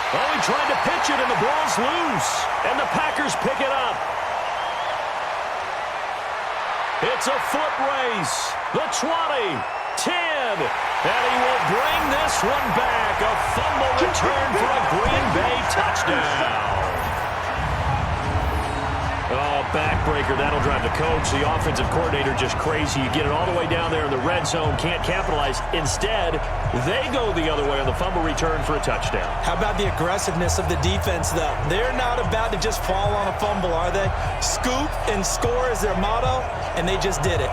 Oh, he tried to pitch it, and the ball's loose. And the Packers pick it up. It's a foot race. The 20, 10, and he will bring this one back. A fumble return for a Green Bay touchdown. Oh, backbreaker. That'll drive the coach, the offensive coordinator, just crazy. You get it all the way down there in the red zone, can't capitalize. Instead, they go the other way on the fumble return for a touchdown. How about the aggressiveness of the defense, though? They're not about to just fall on a fumble, are they? Scoop and score is their motto, and they just did it.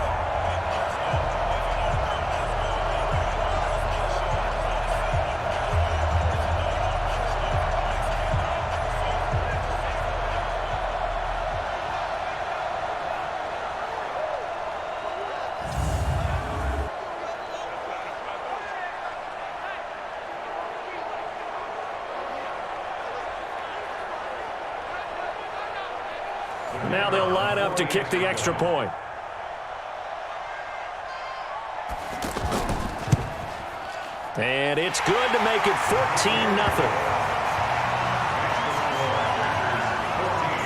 Now they'll line up to kick the extra point. And it's good to make it 14-0.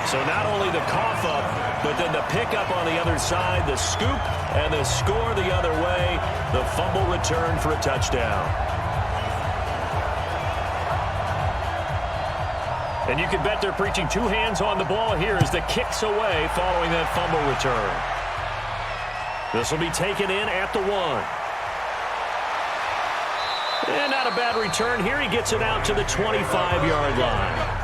So not only the cough up, but then the pickup on the other side, the scoop, and the score the other way. The fumble return for a touchdown. And you can bet they're preaching two hands on the ball here as the kick's away following that fumble return. This will be taken in at the 1. And not a bad return here. He gets it out to the 25-yard line.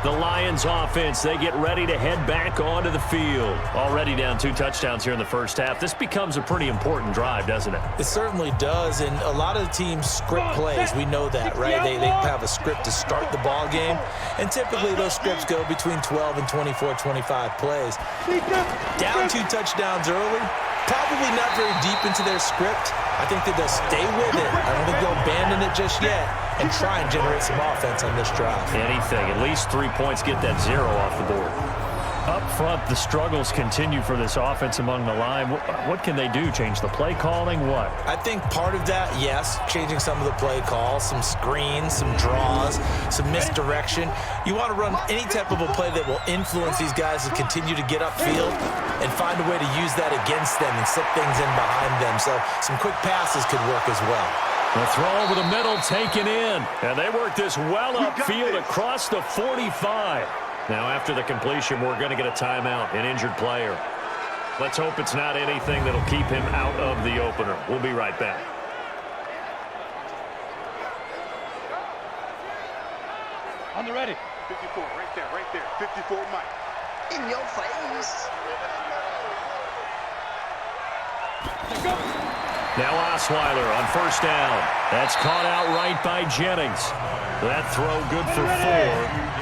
The Lions offense, they get ready to head back onto the field. Already down 2 touchdowns here in the first half. This becomes a pretty important drive, doesn't it? It certainly does, and a lot of the teams script plays. We know that, right? They have a script to start the ball game, and typically those scripts go between 12 and 24, 25 plays. Down 2 touchdowns early, probably not very deep into their script. I think that they'll stay with it. I don't think they'll abandon it just yet and try and generate some offense on this drive. Anything. At least 3 points, get that 0 off the board. Up front, the struggles continue for this offense among the line. What can they do? Change the play calling? What? I think part of that, yes, changing some of the play calls, some screens, some draws, some misdirection. You want to run any type of a play that will influence these guys to continue to get upfield and find a way to use that against them and slip things in behind them. So some quick passes could work as well. The throw over the middle taken in. And they work this well upfield across the 45. Now after the completion, we're going to get a timeout, an injured player. Let's hope it's not anything that'll keep him out of the opener. We'll be right back. On the ready. 54, right there. 54, Mike. In your face. Go. Now Osweiler on first down. That's caught out right by Jennings. That throw good for 4.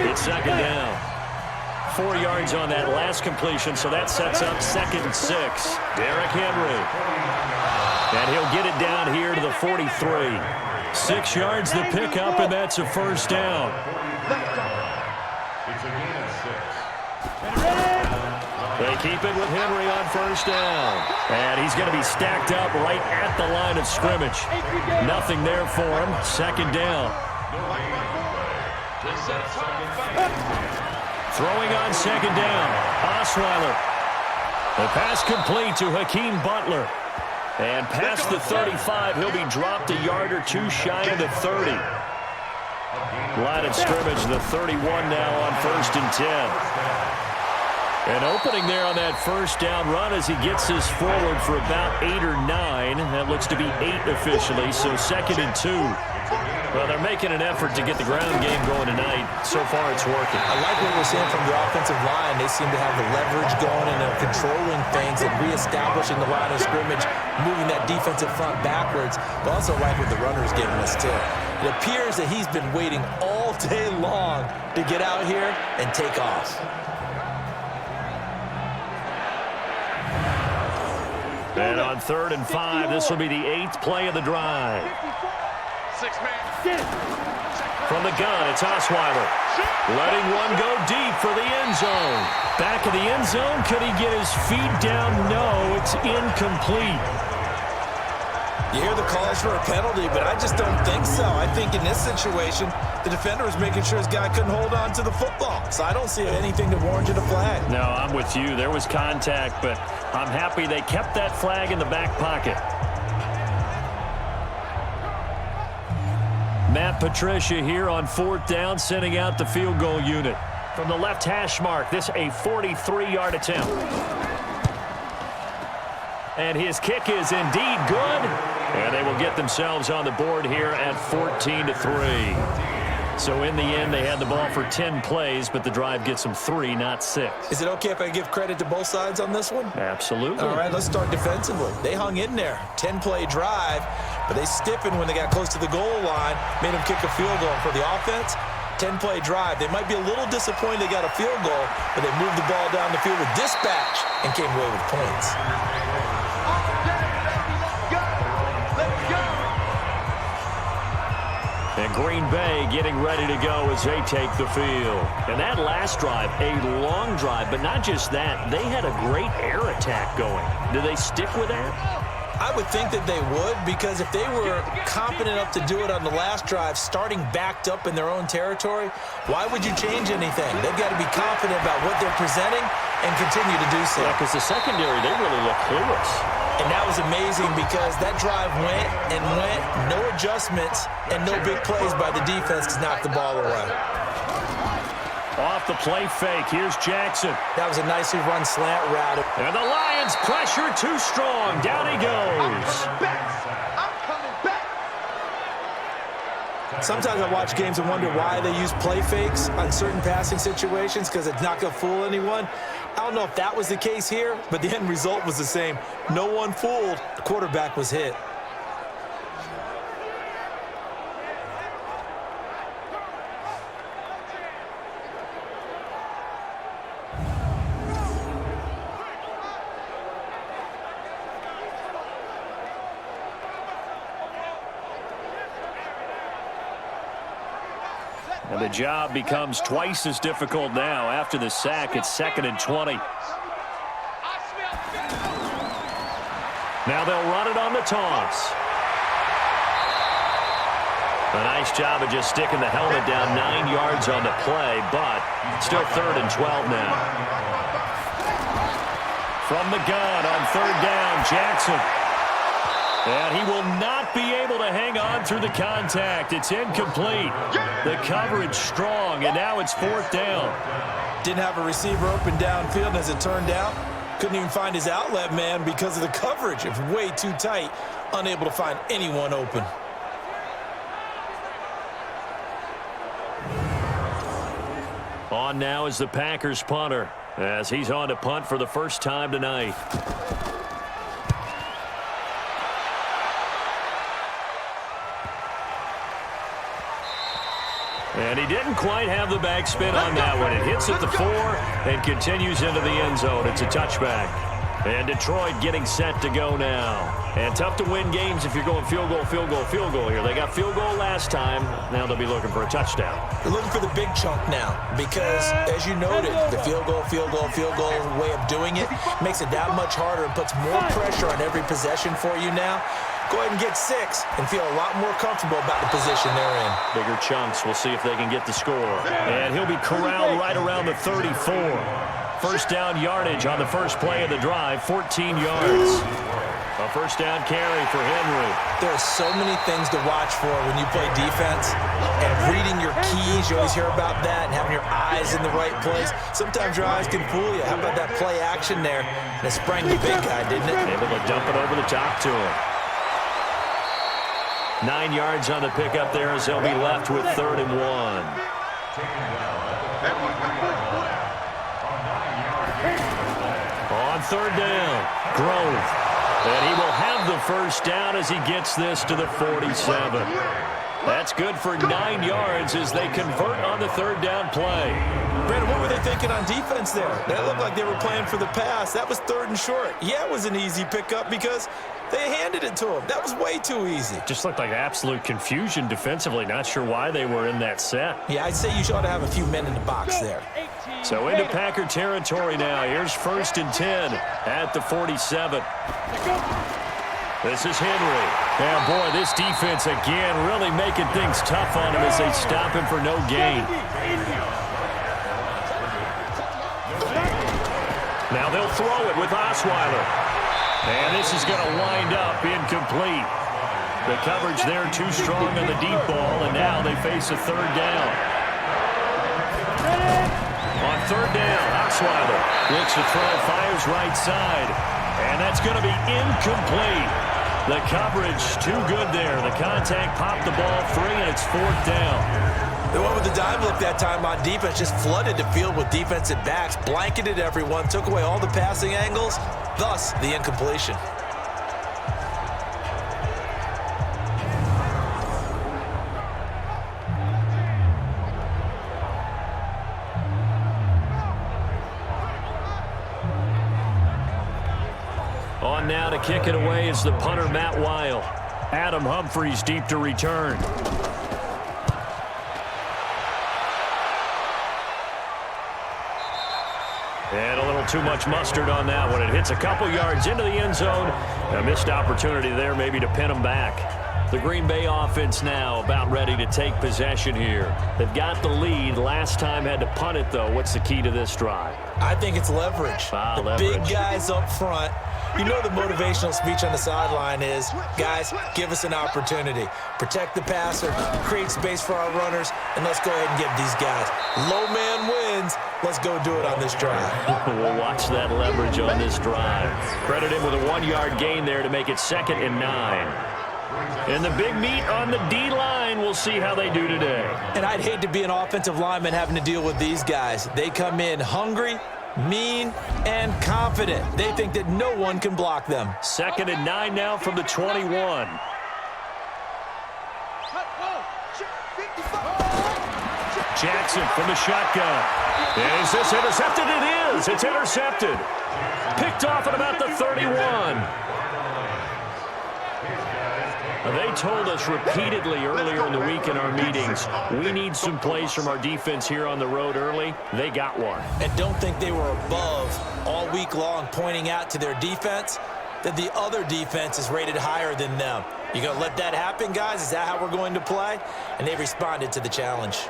It's second down. 4 yards on that last completion, so that sets up 2nd and 6. Derrick Henry. And he'll get it down here to the 43. 6 yards the pickup, and that's a first down. They keep it with Henry on first down. And he's going to be stacked up right at the line of scrimmage. Nothing there for him. Second down. Throwing on second down. Osweiler. The pass complete to Hakeem Butler. And past the 35, he'll be dropped a yard or 2 shy of the 30. Line of scrimmage, the 31 now on 1st and 10. And opening there on that first down run as he gets this forward for about 8 or 9. That looks to be 8 officially, so 2nd and 2. Well, they're making an effort to get the ground game going tonight. So far, it's working. I like what we're seeing from the offensive line. They seem to have the leverage going and they're controlling things and reestablishing the line of scrimmage, moving that defensive front backwards. But also like what the runner's giving us, too. It appears that he's been waiting all day long to get out here and take off. And on 3rd and 5, this will be the 8th play of the drive. 6-man. From the gun, it's Osweiler. Letting one go deep for the end zone. Back of the end zone, could he get his feet down? No, it's incomplete. You hear the calls for a penalty, but I just don't think so. I think in this situation, the defender was making sure his guy couldn't hold on to the football. So I don't see anything to warrant a flag. No, I'm with you. There was contact, but I'm happy they kept that flag in the back pocket. Matt Patricia here on 4th down, sending out the field goal unit. From the left hash mark, this a 43-yard attempt. And his kick is indeed good. And they will get themselves on the board here at 14-3. So in the end, they had the ball for 10 plays, but the drive gets them 3, not 6. Is it okay if I give credit to both sides on this one? Absolutely. All right, let's start defensively. They hung in there. 10-play drive, but they stiffened when they got close to the goal line, made them kick a field goal. For the offense, 10-play drive. They might be a little disappointed they got a field goal, but they moved the ball down the field with dispatch and came away with points. And Green Bay getting ready to go as they take the field. And that last drive, a long drive, but not just that. They had a great air attack going. Do they stick with that? I would think that they would, because if they were competent enough to do it on the last drive, starting backed up in their own territory, why would you change anything? They've got to be confident about what they're presenting and continue to do so. Yeah, because the secondary, they really look clueless. And that was amazing because that drive went and went, no adjustments, and no big plays by the defense to knock the ball away. Off the play fake, here's Jackson. That was a nicely run slant route. And the Lions pressure too strong. Down he goes. I'm coming back. Sometimes I watch games and wonder why they use play fakes on certain passing situations, because it's not going to fool anyone. I don't know if that was the case here, but the end result was the same. No one fooled. The quarterback was hit. And the job becomes twice as difficult now. After the sack, it's 2nd and 20. Now they'll run it on the toss. A nice job of just sticking the helmet down 9 yards on the play, but still 3rd and 12 now. From the gun on 3rd down, Jackson. And he will not be able to hang on through the contact. It's incomplete. The coverage strong, and now it's 4th down. Didn't have a receiver open downfield, as it turned out. Couldn't even find his outlet man because of the coverage. It was way too tight. Unable to find anyone open. On now is the Packers punter, as he's on to punt for the first time tonight. And he didn't quite have the backspin on that one. It hits at the 4 and continues into the end zone. It's a touchback. And Detroit getting set to go now. And tough to win games if you're going field goal, field goal, field goal here. They got field goal last time. Now they'll be looking for a touchdown. They're looking for the big chunk now because, as you noted, the field goal way of doing it makes it that much harder and puts more pressure on every possession for you now. Go ahead and get 6 and feel a lot more comfortable about the position they're in. Bigger chunks. We'll see if they can get the score. And he'll be corralled right around the 34. First down yardage on the first play of the drive, 14 yards. A first down carry for Henry. There are so many things to watch for when you play defense. And reading your keys, you always hear about that, and having your eyes in the right place. Sometimes your eyes can fool you. How about that play action there? And it sprang the big guy, didn't it? Able to dump it over the top to him. 9 yards on the pickup there as they'll be left with 3rd and 1. On 3rd down, Grove. And he will have the first down as he gets this to the 47. That's good for 9 yards as they convert on the 3rd down play. Brandon, what were they thinking on defense there? That looked like they were playing for the pass. That was 3rd and short. Yeah, it was an easy pickup because they handed it to him. That was way too easy. Just looked like absolute confusion defensively. Not sure why they were in that set. Yeah, I'd say you ought to have a few men in the box there. So into Packer territory now. Here's 1st and 10 at the 47. This is Henry. Yeah, boy, this defense again really making things tough on him as they stop him for no gain. Now they'll throw it with Osweiler. And this is going to wind up incomplete. The coverage there too strong on the deep ball, and now they face a third down. On third down, Osweiler looks to throw, fires right side. And that's going to be incomplete. The coverage too good there. The contact popped the ball free, and it's fourth down. They went with the dive look that time on defense, just flooded the field with defensive backs, blanketed everyone, took away all the passing angles, thus the incompletion. On now to kick it away is the punter, Matt Weil. Adam Humphries deep to return. And a little too much mustard on that one. It hits a couple yards into the end zone. A missed opportunity there maybe to pin them back. The Green Bay offense now about ready to take possession here. They've got the lead. Last time had to punt it, though. What's the key to this drive? I think it's leverage. Leverage. Big guys up front. You know the motivational speech on the sideline is, guys, give us an opportunity. Protect the passer, create space for our runners, and let's go ahead and give these guys. Low man wins. Let's go do it on this drive. We'll watch that leverage on this drive. Credit him with a 1-yard gain there to make it 2nd and 9. And the big meat on the D-line, we'll see how they do today. And I'd hate to be an offensive lineman having to deal with these guys. They come in hungry, mean, and confident. They think that no one can block them. 2nd and 9 now from the 21. Jackson from the shotgun. Is this intercepted? It is. It's intercepted. Picked off at about the 31. They told us repeatedly earlier in the week in our meetings, we need some plays from our defense here on the road early. They got one. And don't think they were above all week long pointing out to their defense that the other defense is rated higher than them. You going to let that happen, guys? Is that how we're going to play? And they responded to the challenge.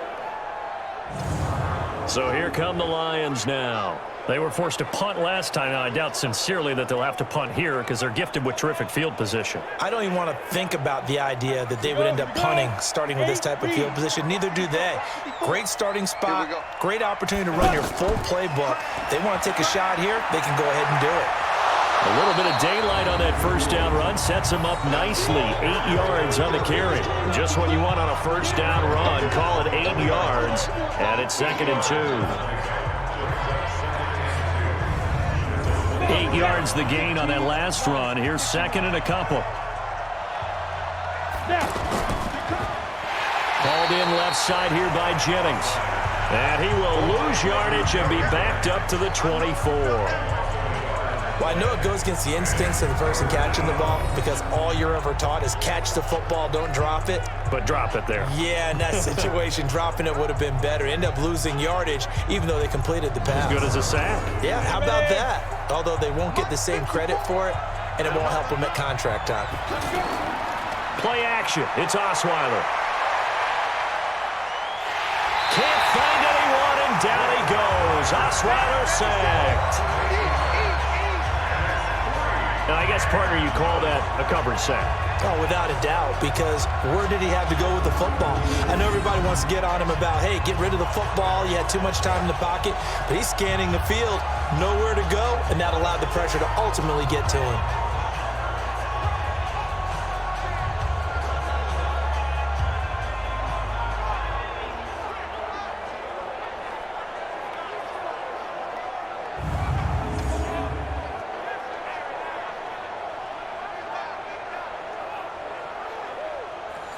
So here come the Lions now. They were forced to punt last time. Now, I doubt sincerely that they'll have to punt here because they're gifted with terrific field position. I don't even want to think about the idea that they would end up punting starting with this type of field position. Neither do they. Great starting spot, great opportunity to run your full playbook. They want to take a shot here, they can go ahead and do it. A little bit of daylight on that first down run sets them up nicely. 8 yards on the carry. Just what you want on a first down run. Call it 8 yards, and it's 2nd and 2. 8 yards the gain on that last run. Here's 2nd and a couple. Called in left side here by Jennings. And he will lose yardage and be backed up to the 24. Well, I know it goes against the instincts of the person catching the ball because all you're ever taught is catch the football, don't drop it. But drop it there. Yeah, in that situation, dropping it would have been better. End up losing yardage even though they completed the pass. As good as a sack. Yeah, how about that? Although they won't get the same credit for it, and it won't help them at contract time. Play action. It's Osweiler. Can't find anyone, and down he goes. Osweiler sacked. Now, I guess, partner, you call that a coverage sack. Oh, without a doubt, because where did he have to go with the football? I know everybody wants to get on him about, hey, get rid of the football. You had too much time in the pocket. But he's scanning the field, nowhere to go, and that allowed the pressure to ultimately get to him.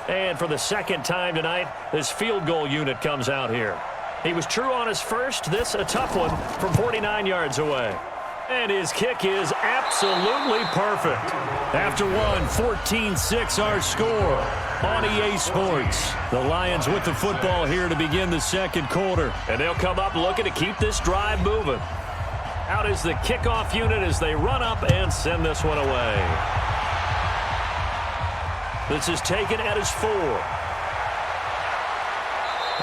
And for the second time tonight, this field goal unit comes out here. He was true on his first. This a tough one from 49 yards away. And his kick is absolutely perfect. After one, 14-6 our score on EA Sports. The Lions with the football here to begin the second quarter. And they'll come up looking to keep this drive moving. Out is the kickoff unit as they run up and send this one away. This is taken at his 4.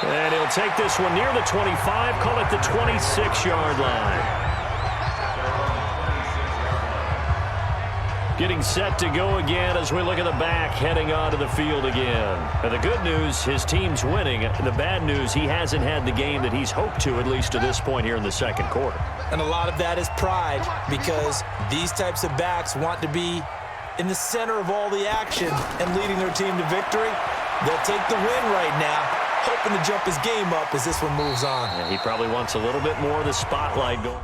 And he'll take this one near the 25, call it the 26-yard line. Getting set to go again as we look at the back heading onto the field again. And the good news, his team's winning. The bad news, he hasn't had the game that he's hoped to, at least to this point here in the second quarter. And a lot of that is pride, because these types of backs want to be in the center of all the action and leading their team to victory. They'll take the win right now, hoping to jump his game up as this one moves on. Yeah, he probably wants a little bit more of the spotlight going.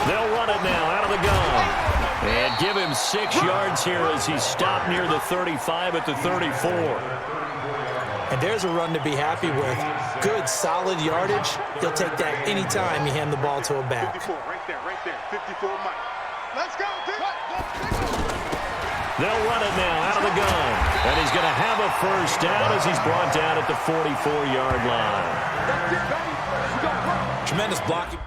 They'll run it now out of the gun. And give him 6 yards here as he stopped near the 35 at the 34. And there's a run to be happy with. Good, solid yardage. He'll take that anytime you hand the ball to a back. 54, right there. 54, Mike. Let's go, They'll run it now out of the gun. And he's going to have a first down as he's brought down at the 44-yard line. Tremendous blocking.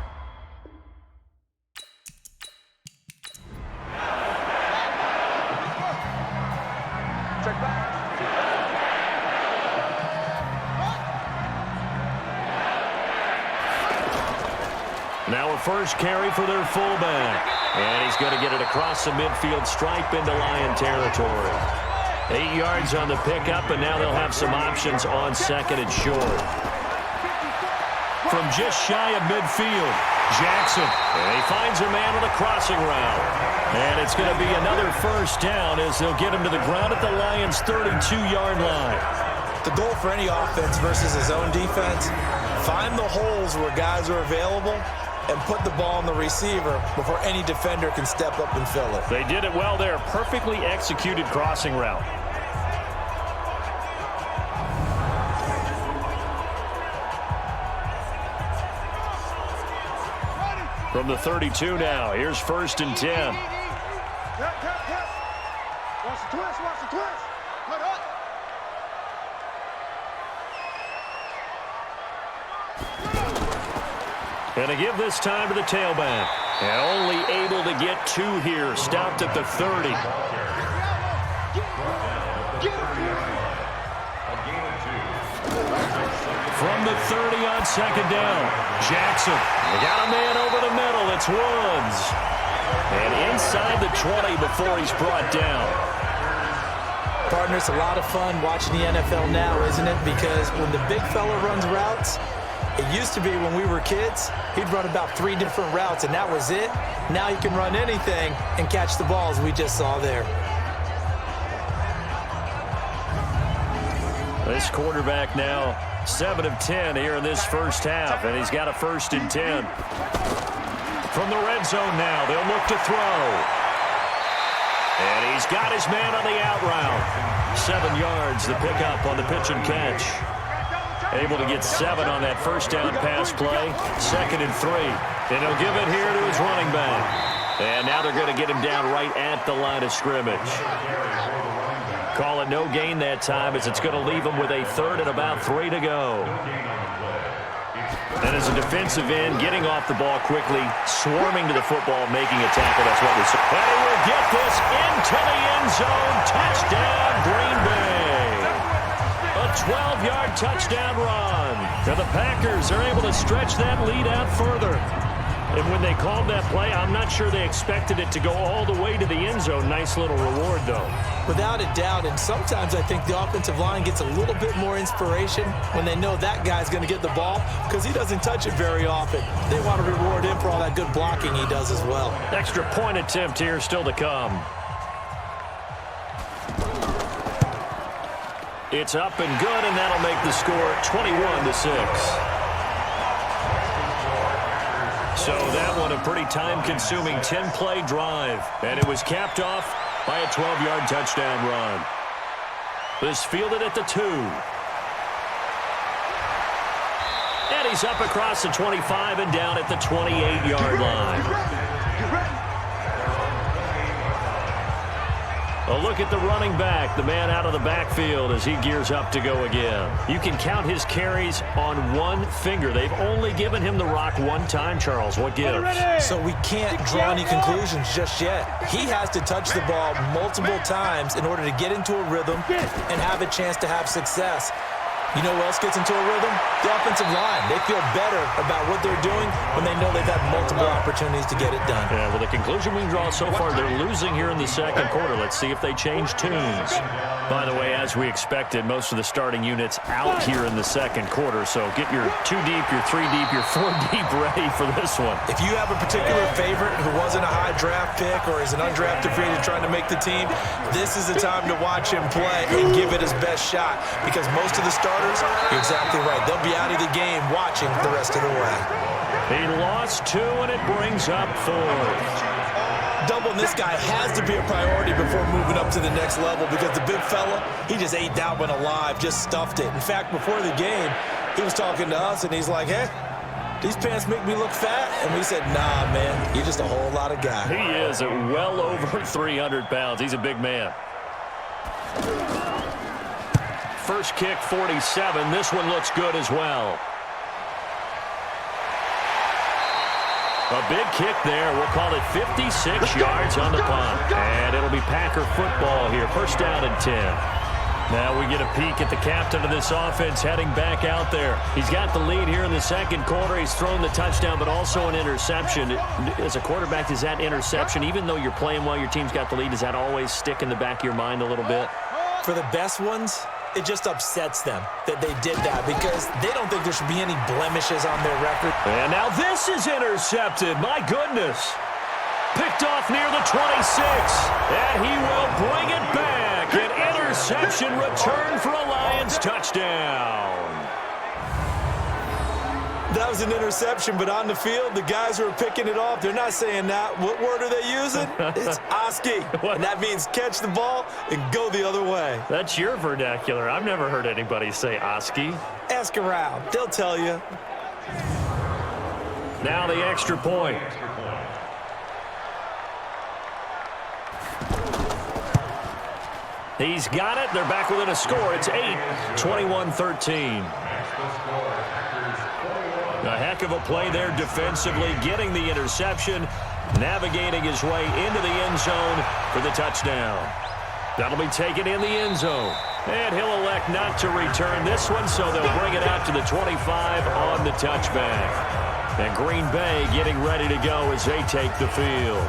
Now a first carry for their fullback. And he's going to get it across the midfield stripe into Lion territory. 8 yards on the pickup, and now they'll have some options on second and short. From just shy of midfield, Jackson. And he finds a man on the crossing route. And it's going to be another first down as they'll get him to the ground at the Lions' 32-yard line. The goal for any offense versus his own defense, find the holes where guys are available and put the ball on the receiver before any defender can step up and fill it. They did it well there. Perfectly executed crossing route. From the 32 now, here's 1st and 10. Watch the twist, watch the twist. Look up. And to give this time to the tailback. And only able to get 2 here. Stopped at the 30. From the 30 on 2nd down. Jackson. They got a man over the middle. It's Woods. And inside the 20 before he's brought down. Partner, it's a lot of fun watching the NFL now, isn't it? Because when the big fella runs routes, it used to be when we were kids, he'd run about 3 different routes, and that was it. Now he can run anything and catch the balls we just saw there. This quarterback now 7 of 10 here in this first half, and he's got a 1st and 10. From the red zone now, they'll look to throw. And he's got his man on the out route. 7 yards, the pickup on the pitch and catch. Able to get 7 on that 1st down pass play. 2nd and 3. And he'll give it here to his running back. And now they're going to get him down right at the line of scrimmage. Call it no gain that time, as it's going to leave him with a 3rd and about 3 to go. And as a defensive end, getting off the ball quickly, swarming to the football, making a tackle. That's what we saw. And he will get this into the end zone. Touchdown, Green Bay. A 12-yard touchdown run. And the Packers are able to stretch that lead out further. And when they called that play, I'm not sure they expected it to go all the way to the end zone. Nice little reward, though. Without a doubt, and sometimes I think the offensive line gets a little bit more inspiration when they know that guy's going to get the ball, because he doesn't touch it very often. They want to reward him for all that good blocking he does as well. Extra point attempt here still to come. It's up and good, and that'll make the score 21-6. So that one a pretty time-consuming 10-play drive. And it was capped off by a 12-yard touchdown run. This fielded at the 2. And he's up across the 25 and down at the 28-yard line. A look at the running back, the man out of the backfield as he gears up to go again. You can count his carries on one finger. They've only given him the rock one time, Charles. What gives? So we can't draw any conclusions just yet. He has to touch the ball multiple times in order to get into a rhythm and have a chance to have success. You know who else gets into a rhythm? The offensive line. They feel better about what they're doing when they know they've had multiple opportunities to get it done. Yeah, well, the conclusion we can draw so far, they're losing here in the second quarter. Let's see if they change tunes. By the way, as we expected, most of the starting units out here in the second quarter. So get your 2 deep, your 3 deep, your 4 deep ready for this one. If you have a particular favorite who wasn't a high draft pick or is an undrafted free agent trying to make the team, this is the time to watch him play and give it his best shot, because most of the starters, you're exactly right, they'll be out of the game watching the rest of the way. He lost 2, and it brings up 4. Doubling this guy has to be a priority before moving up to the next level, because the big fella, he just ate that one alive, just stuffed it. In fact, before the game, he was talking to us, and he's like, hey, these pants make me look fat. And we said, nah, man, you're just a whole lot of guy. He is at well over 300 pounds. He's a big man. First kick, 47. This one looks good as well. A big kick there. We'll call it 56 yards on the punt. And it'll be Packer football here. First down and 10. Now we get a peek at the captain of this offense heading back out there. He's got the lead here in the second quarter. He's thrown the touchdown, but also an interception. As a quarterback, is that interception, even though you're playing while your team's got the lead, does that always stick in the back of your mind a little bit? For the best ones, it just upsets them that they did that, because they don't think there should be any blemishes on their record. And now this is intercepted. My goodness. Picked off near the 26. And he will bring it back. An interception return for a Lions touchdown. That was an interception, but on the field, the guys who are picking it off, they're not saying that. What word are they using? It's Oski. And that means catch the ball and go the other way. That's your vernacular. I've never heard anybody say Oski. Ask around. They'll tell you. Now the extra point. He's got it. They're back within a score. It's 21-13. A heck of a play there defensively, getting the interception, navigating his way into the end zone for the touchdown. That'll be taken in the end zone. And he'll elect not to return this one, so they'll bring it out to the 25 on the touchback. And Green Bay getting ready to go as they take the field.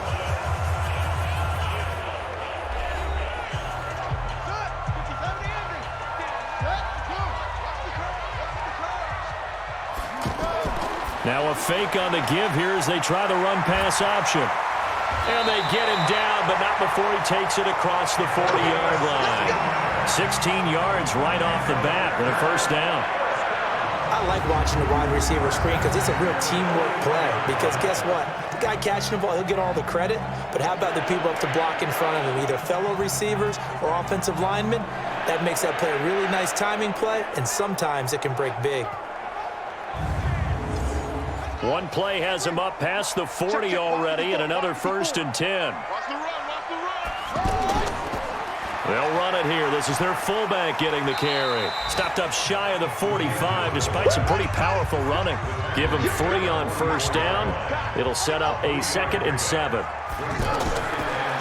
Now a fake on the give here as they try the run-pass option. And they get him down, but not before he takes it across the 40-yard line. 16 yards right off the bat and a first down. I like watching the wide receiver screen because it's a real teamwork play. Because guess what? The guy catching the ball, he'll get all the credit. But how about the people up to block in front of him, either fellow receivers or offensive linemen? That makes that play a really nice timing play, and sometimes it can break big. One play has him up past the 40 already, and another 1st and 10. They'll run it here. This is their fullback getting the carry. Stopped up shy of the 45 despite some pretty powerful running. Give him 3 on first down. It'll set up a 2nd and 7.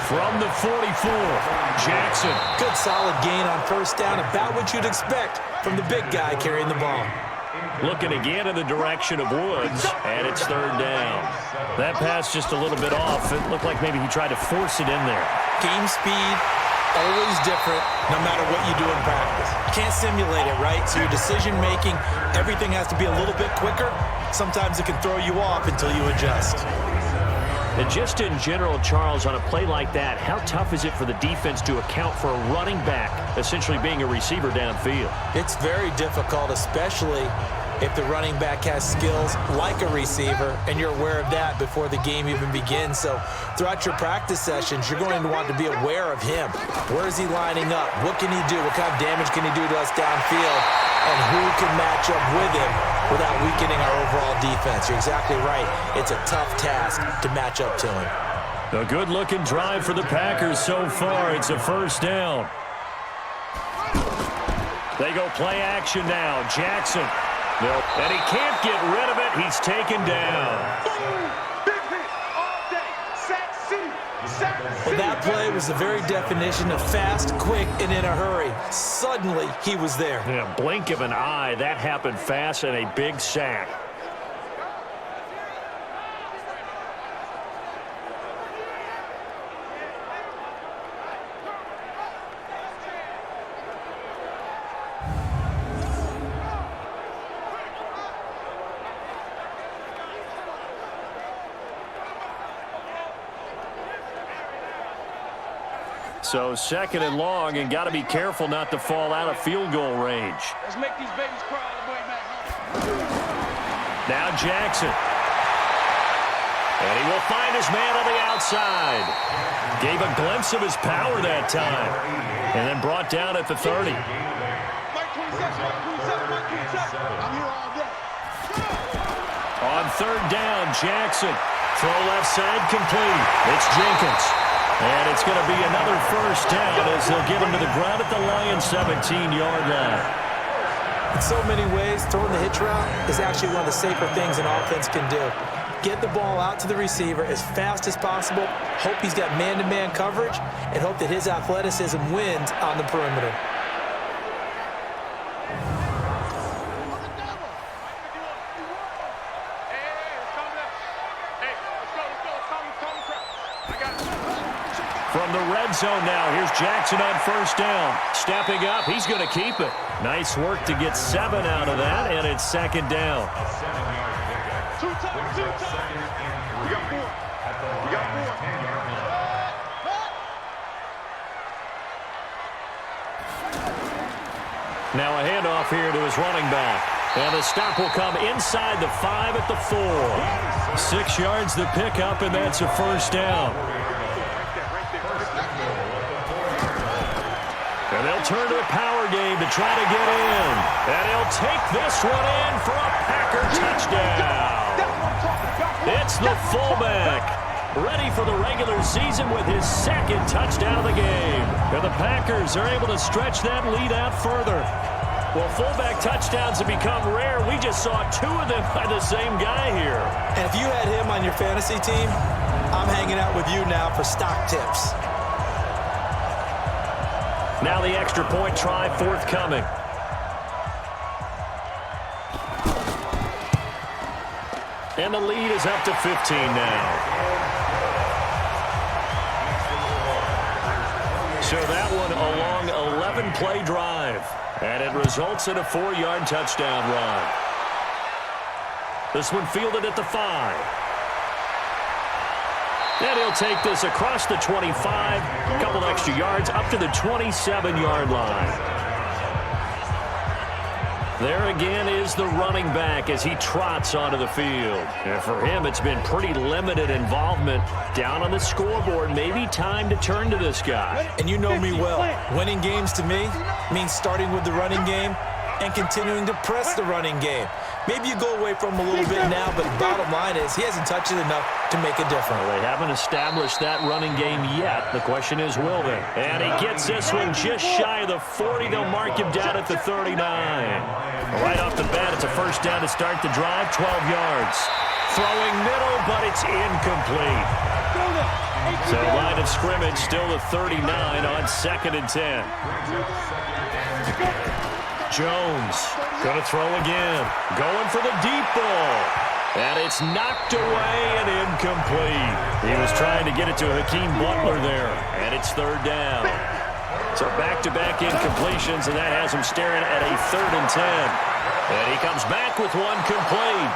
From the 44, Jackson. Good solid gain on first down, about what you'd expect from the big guy carrying the ball. Looking again in the direction of Woods, and it's 3rd down. That pass just a little bit off. It looked like maybe he tried to force it in there. Game speed, always different, no matter what you do in practice. Can't simulate it, right? So your decision-making, everything has to be a little bit quicker. Sometimes it can throw you off until you adjust. And just in general, Charles, on a play like that, how tough is it for the defense to account for a running back essentially being a receiver downfield? It's very difficult, especially if the running back has skills like a receiver, and you're aware of that before the game even begins. So throughout your practice sessions, you're going to want to be aware of him. Where is he lining up? What can he do? What kind of damage can he do to us downfield? And who can match up with him without weakening our overall defense? You're exactly right. It's a tough task to match up to him. A good-looking drive for the Packers so far. It's a 1st down. They go play action now. Jackson. And he can't get rid of it. He's taken down. Well, that play was the very definition of fast, quick, and in a hurry. Suddenly, he was there. Yeah, blink of an eye. That happened fast and a big sack. So 2nd and long, and got to be careful not to fall out of field goal range. Let's make these babies cry on the way back home. Now Jackson. And he will find his man on the outside. Gave a glimpse of his power that time. And then brought down at the 30. Mike 27, Mike 27. I'm here all day. On 3rd down, Jackson. Throw left side complete. It's Jenkins. And it's going to be another 1st down as they'll get him to the ground at the Lions' 17-yard line. In so many ways, throwing the hitch route is actually one of the safer things an offense can do. Get the ball out to the receiver as fast as possible, hope he's got man-to-man coverage, and hope that his athleticism wins on the perimeter. From the red zone now, here's Jackson on 1st down. Stepping up, he's going to keep it. Nice work to get 7 out of that, and it's 2nd down. Two times. We got 4. We got 4. Now a handoff here to his running back. And the stop will come inside the 5 at the 4. 6 yards the pickup, and that's a 1st down. And they'll turn to a power game to try to get in. And he'll take this one in for a Packer touchdown. It's the fullback. ready for the regular season with his second touchdown of the game. And the Packers are able to stretch that lead out further. Well, fullback touchdowns have become rare. We just saw 2 of them by the same guy here. And if you had him on your fantasy team, I'm hanging out with you now for stock tips. Now the extra point try forthcoming. And the lead is up to 15 now. So that one a long 11-play drive. And it results in a 4-yard touchdown run. This one fielded at the 5. And he'll take this across the 25. A couple extra yards up to the 27-yard line. There again is the running back as he trots onto the field. And for him, it's been pretty limited involvement down on the scoreboard. Maybe time to turn to this guy. And you know me well. Winning games to me means starting with the running game and continuing to press the running game. Maybe you go away from him a little bit now, but the bottom line is he hasn't touched it enough to make a difference. Well, they haven't established that running game yet. The question is, will they? And he gets this one just shy of the 40. They'll mark him down at the 39. Right off the bat, it's a first down to start the drive, 12 yards. Throwing middle, but it's incomplete. So line of scrimmage still the 39 on 2nd and 10. Jones going to throw again. Going for the deep ball. And it's knocked away and incomplete. He was trying to get it to Hakeem Butler there. And it's 3rd down. So back-to-back incompletions, and that has him staring at a 3rd and 10. And he comes back with one complete.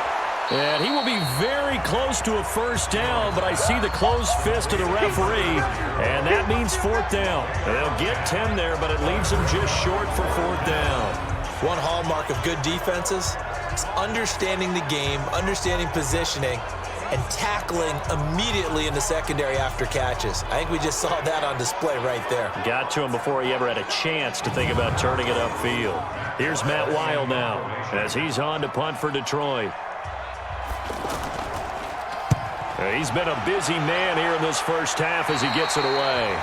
And he will be very close to a first down, but I see the closed fist of the referee, and that means 4th down. They'll get 10 there, but it leaves them just short for 4th down. One hallmark of good defenses is understanding the game, understanding positioning, and tackling immediately in the secondary after catches. I think we just saw that on display right there. Got to him before he ever had a chance to think about turning it upfield. Here's Matt Weil now as he's on to punt for Detroit. He's been a busy man here in this first half as he gets it away.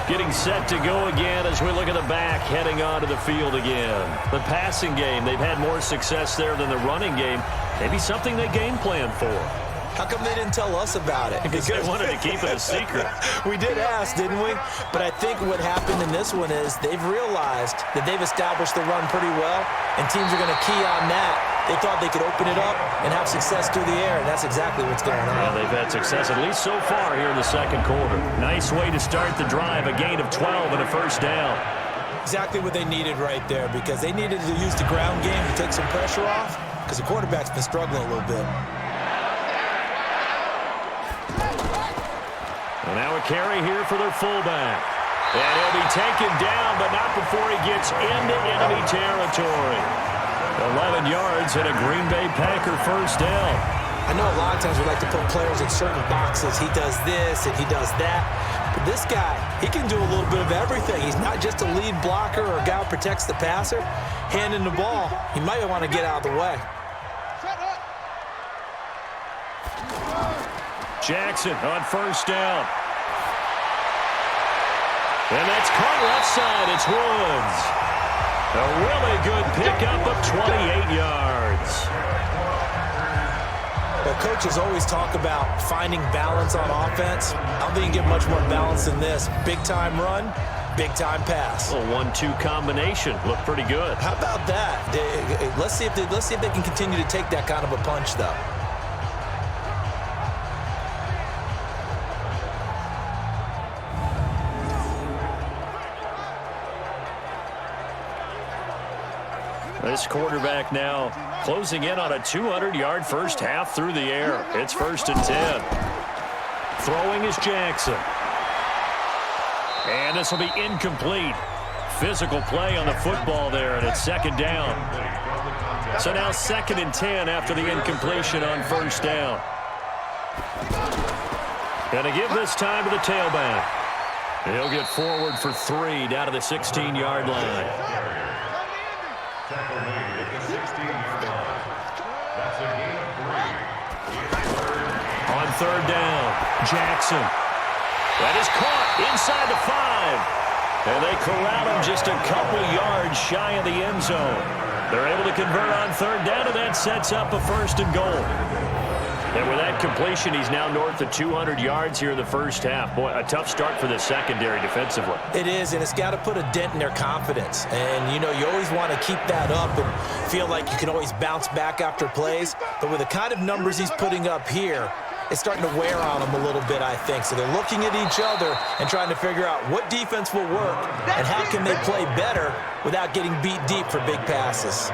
Getting set to go again as we look at the back, heading onto the field again. The passing game, they've had more success there than the running game. Maybe something they game plan for. How come they didn't tell us about it? Because they wanted to keep it a secret. We did ask, didn't we? But I think what happened in this one is they've realized that they've established the run pretty well, and teams are going to key on that. They thought they could open it up and have success through the air, and that's exactly what's going on. Well, they've had success at least so far here in the second quarter. Nice way to start the drive, a gain of 12 and a first down. Exactly what they needed right there, because they needed to use the ground game to take some pressure off, because the quarterback's been struggling a little bit. And now a carry here for their fullback. And he'll be taken down, but not before he gets into enemy territory. 11 yards and a Green Bay Packer first down. I know a lot of times we like to put players in certain boxes. He does this and he does that. But this guy, he can do a little bit of everything. He's not just a lead blocker or a guy who protects the passer. Handing the ball, he might want to get out of the way. Jackson on first down. And that's caught left side. It's Woods. A really good pickup of 28 yards. Well, coaches always talk about finding balance on offense. I don't think you get much more balance than this. Big-time run, big-time pass. A 1-2 combination. Looked pretty good. How about that? Let's see if they can continue to take that kind of a punch, though. This quarterback now closing in on a 200-yard first half through the air. It's 1st and 10. Throwing is Jackson. And this will be incomplete. Physical play on the football there, and it's 2nd down. So now 2nd and 10 after the incompletion on first down. Going to give this time to the tailback. He'll get forward for 3 down to the 16-yard line. third down. Jackson. That is caught inside the 5. And they corral him just a couple yards shy of the end zone. They're able to convert on third down, and that sets up a 1st and goal. And with that completion, he's now north of 200 yards here in the first half. Boy, a tough start for the secondary defensively. It is, and it's got to put a dent in their confidence. And, you know, you always want to keep that up and feel like you can always bounce back after plays. But with the kind of numbers he's putting up here, it's starting to wear on them a little bit, I think. So they're looking at each other and trying to figure out what defense will work and how can they play better without getting beat deep for big passes.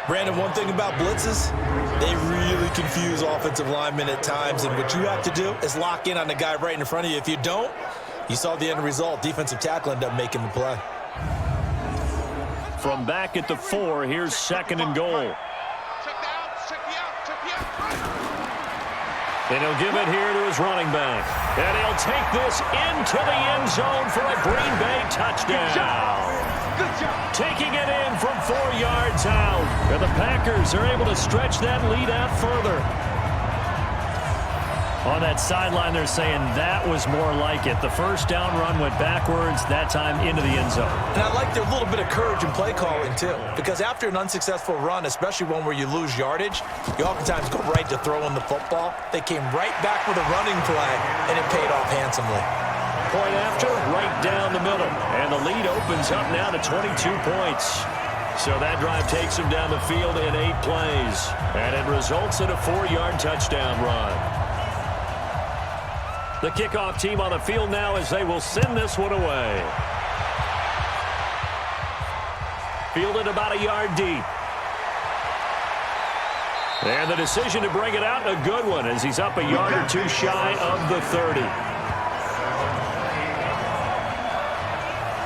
Brandon, one thing about blitzes, they really confuse offensive linemen at times, and what you have to do is lock in on the guy right in front of you. If you don't, you saw the end result. Defensive tackle ended up making the play. From back at the 4, here's 2nd and goal. And he'll give it here to his running back. And he'll take this into the end zone for a Green Bay touchdown. Taking it in from 4 yards out. And the Packers are able to stretch that lead out further. On that sideline, they're saying that was more like it. The first down run went backwards, that time into the end zone. And I like their little bit of courage in play calling, too. Because after an unsuccessful run, especially one where you lose yardage, you oftentimes go right to throwing the football. They came right back with a running play, and it paid off handsomely. Point after, right down the middle. And the lead opens up now to 22 points. So that drive takes him down the field in 8 plays. And it results in a 4-yard touchdown run. The kickoff team on the field now as they will send this one away. Fielded about a yard deep. And the decision to bring it out, a good one, as he's up a yard or 2 shy of the 30.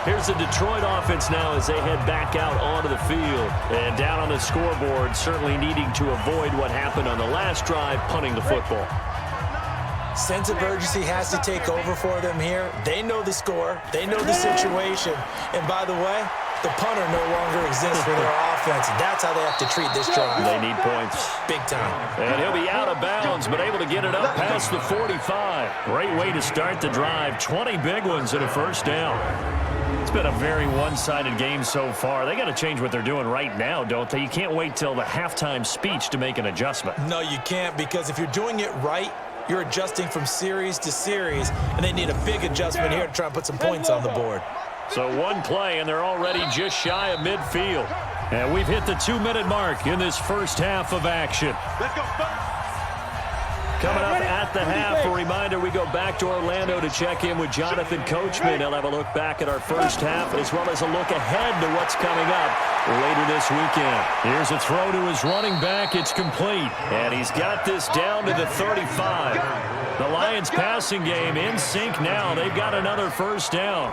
Here's the Detroit offense now as they head back out onto the field. And down on the scoreboard, certainly needing to avoid what happened on the last drive, punting the football. Sense of urgency has to take over for them here. They know the score. They know the situation. And by the way, the punter no longer exists for their offense. That's how they have to treat this drive. They need points. Big time. And he'll be out of bounds, but able to get it up past the 45. Great way to start the drive. 20 big ones and a first down. It's been a very one-sided game so far. They got to change what they're doing right now, don't they? You can't wait till the halftime speech to make an adjustment. No, you can't, because if you're doing it right, you're adjusting from series to series, and they need a big adjustment here to try and put some points on the board. So one play, and they're already just shy of midfield. And we've hit the 2-minute mark in this first half of action. Let's go. Coming up at the half, a reminder, we go back to Orlando to check in with Jonathan Coachman. He'll have a look back at our first half as well as a look ahead to what's coming up later this weekend. Here's a throw to his running back. It's complete. And he's got this down to the 35. The Lions passing game in sync now. They've got another first down.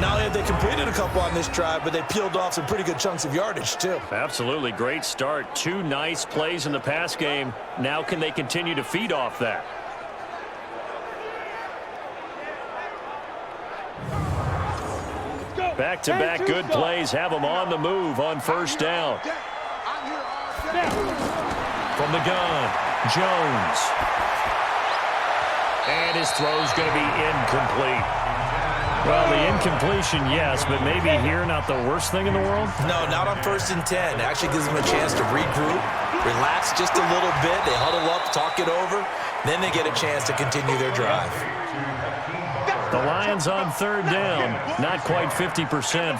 Not only have they completed a couple on this drive, but they peeled off some pretty good chunks of yardage, too. Absolutely. Great start. 2 nice plays in the pass game. Now can they continue to feed off that? Back-to-back good plays have them on the move on first down. From the gun, Jones. And his throw's going to be incomplete. Well, the incompletion, yes, but maybe here not the worst thing in the world? No, not on 1st and 10. It actually gives them a chance to regroup, relax just a little bit. They huddle up, talk it over. Then they get a chance to continue their drive. The Lions on third down. Not quite 50%,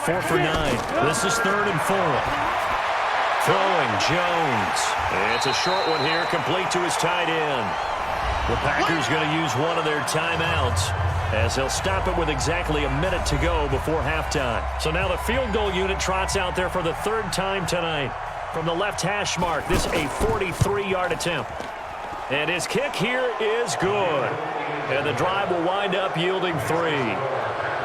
4 for 9. This is 3rd and 4. Throwing Jones. It's a short one here, complete to his tight end. The Packers going to use one of their timeouts as they'll stop it with exactly a minute to go before halftime. So now the field goal unit trots out there for the 3rd time tonight. From the left hash mark, this a 43-yard attempt. And his kick here is good. And the drive will wind up yielding 3.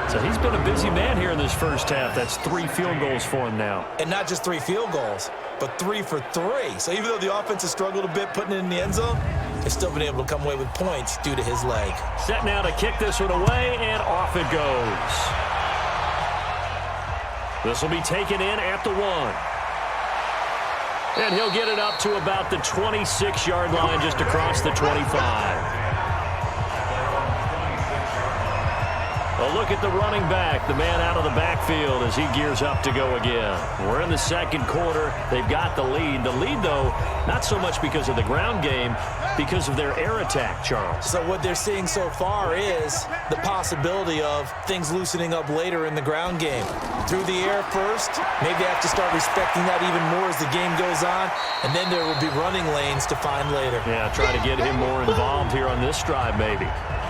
So he's been a busy man here in this first half. That's 3 field goals for him now. And not just 3 field goals, but 3 for 3. So even though the offense has struggled a bit putting it in the end zone, they've still been able to come away with points due to his leg. Set now to kick this one away, and off it goes. This will be taken in at the 1. And he'll get it up to about the 26-yard line, just across the 25. A look at the running back, the man out of the backfield as he gears up to go again. We're in the second quarter. They've got the lead. The lead, though, not so much because of the ground game, because of their air attack, Charles. So what they're seeing so far is the possibility of things loosening up later in the ground game. Through the air first, maybe they have to start respecting that even more as the game goes on, and then there will be running lanes to find later. Yeah, try to get him more involved here on this drive, maybe.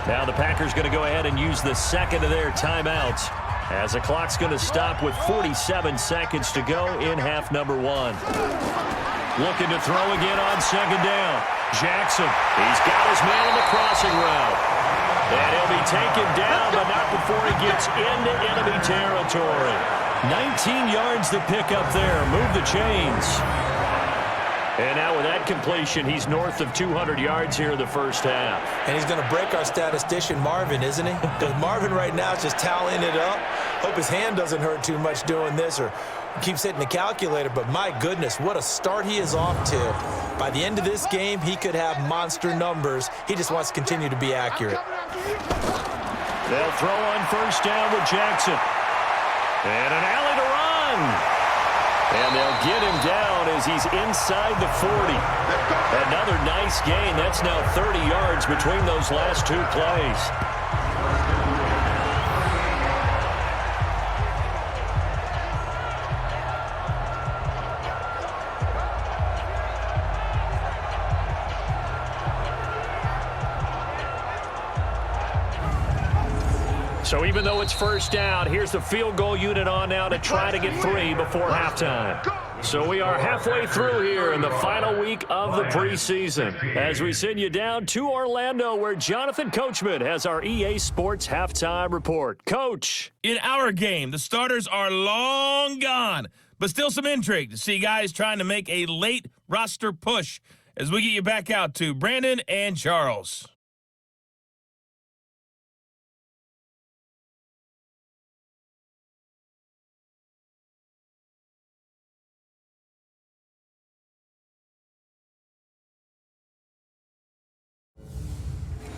Now the Packers going to go ahead and use the second of their timeouts as the clock's going to stop with 47 seconds to go in half number one. Looking to throw again on second down. Jackson, he's got his man on the crossing route. And he'll be taken down, but not before he gets into enemy territory. 19 yards to pick up there. Move the chains. And now with that completion, he's north of 200 yards here in the first half. And he's going to break our statistician, Marvin, isn't he? Because Marvin right now is just tallying it up. Hope his hand doesn't hurt too much doing this or keeps hitting the calculator. But my goodness, what a start he is off to. By the end of this game, he could have monster numbers. He just wants to continue to be accurate. They'll throw on first down with Jackson. And an alley to run. And they'll get him down as he's inside the 40. Another nice gain. That's now 30 yards between those last two plays. So even though it's first down, here's the field goal unit on now to try to get 3 before halftime. So we are halfway through here in the final week of the preseason as we send you down to Orlando where Jonathan Coachman has our EA Sports halftime report. Coach. In our game, the starters are long gone, but still some intrigue to see guys trying to make a late roster push as we get you back out to Brandon and Charles.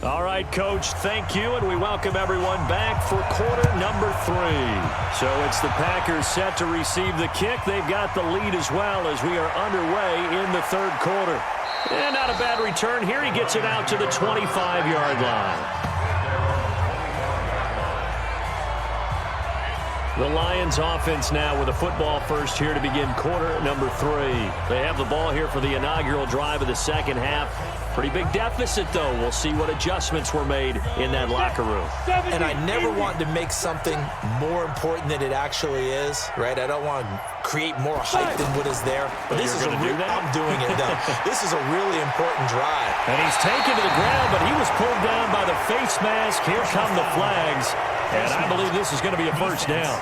All right, Coach, thank you, and we welcome everyone back for quarter number 3. So it's the Packers set to receive the kick. They've got the lead as well as we are underway in the third quarter. And not a bad return here. He gets it out to the 25-yard line. The Lions offense now with a football first here to begin quarter number 3. They have the ball here for the inaugural drive of the second half. Pretty big deficit, though. We'll see what adjustments were made in that locker room. And I never want to make something more important than it actually is, right? I don't want to create more hype than what is there. But this is I'm doing it, though. This is a really important drive. And he's taken to the ground, but he was pulled down by the face mask. Here come the flags. And I believe this is going to be a first down.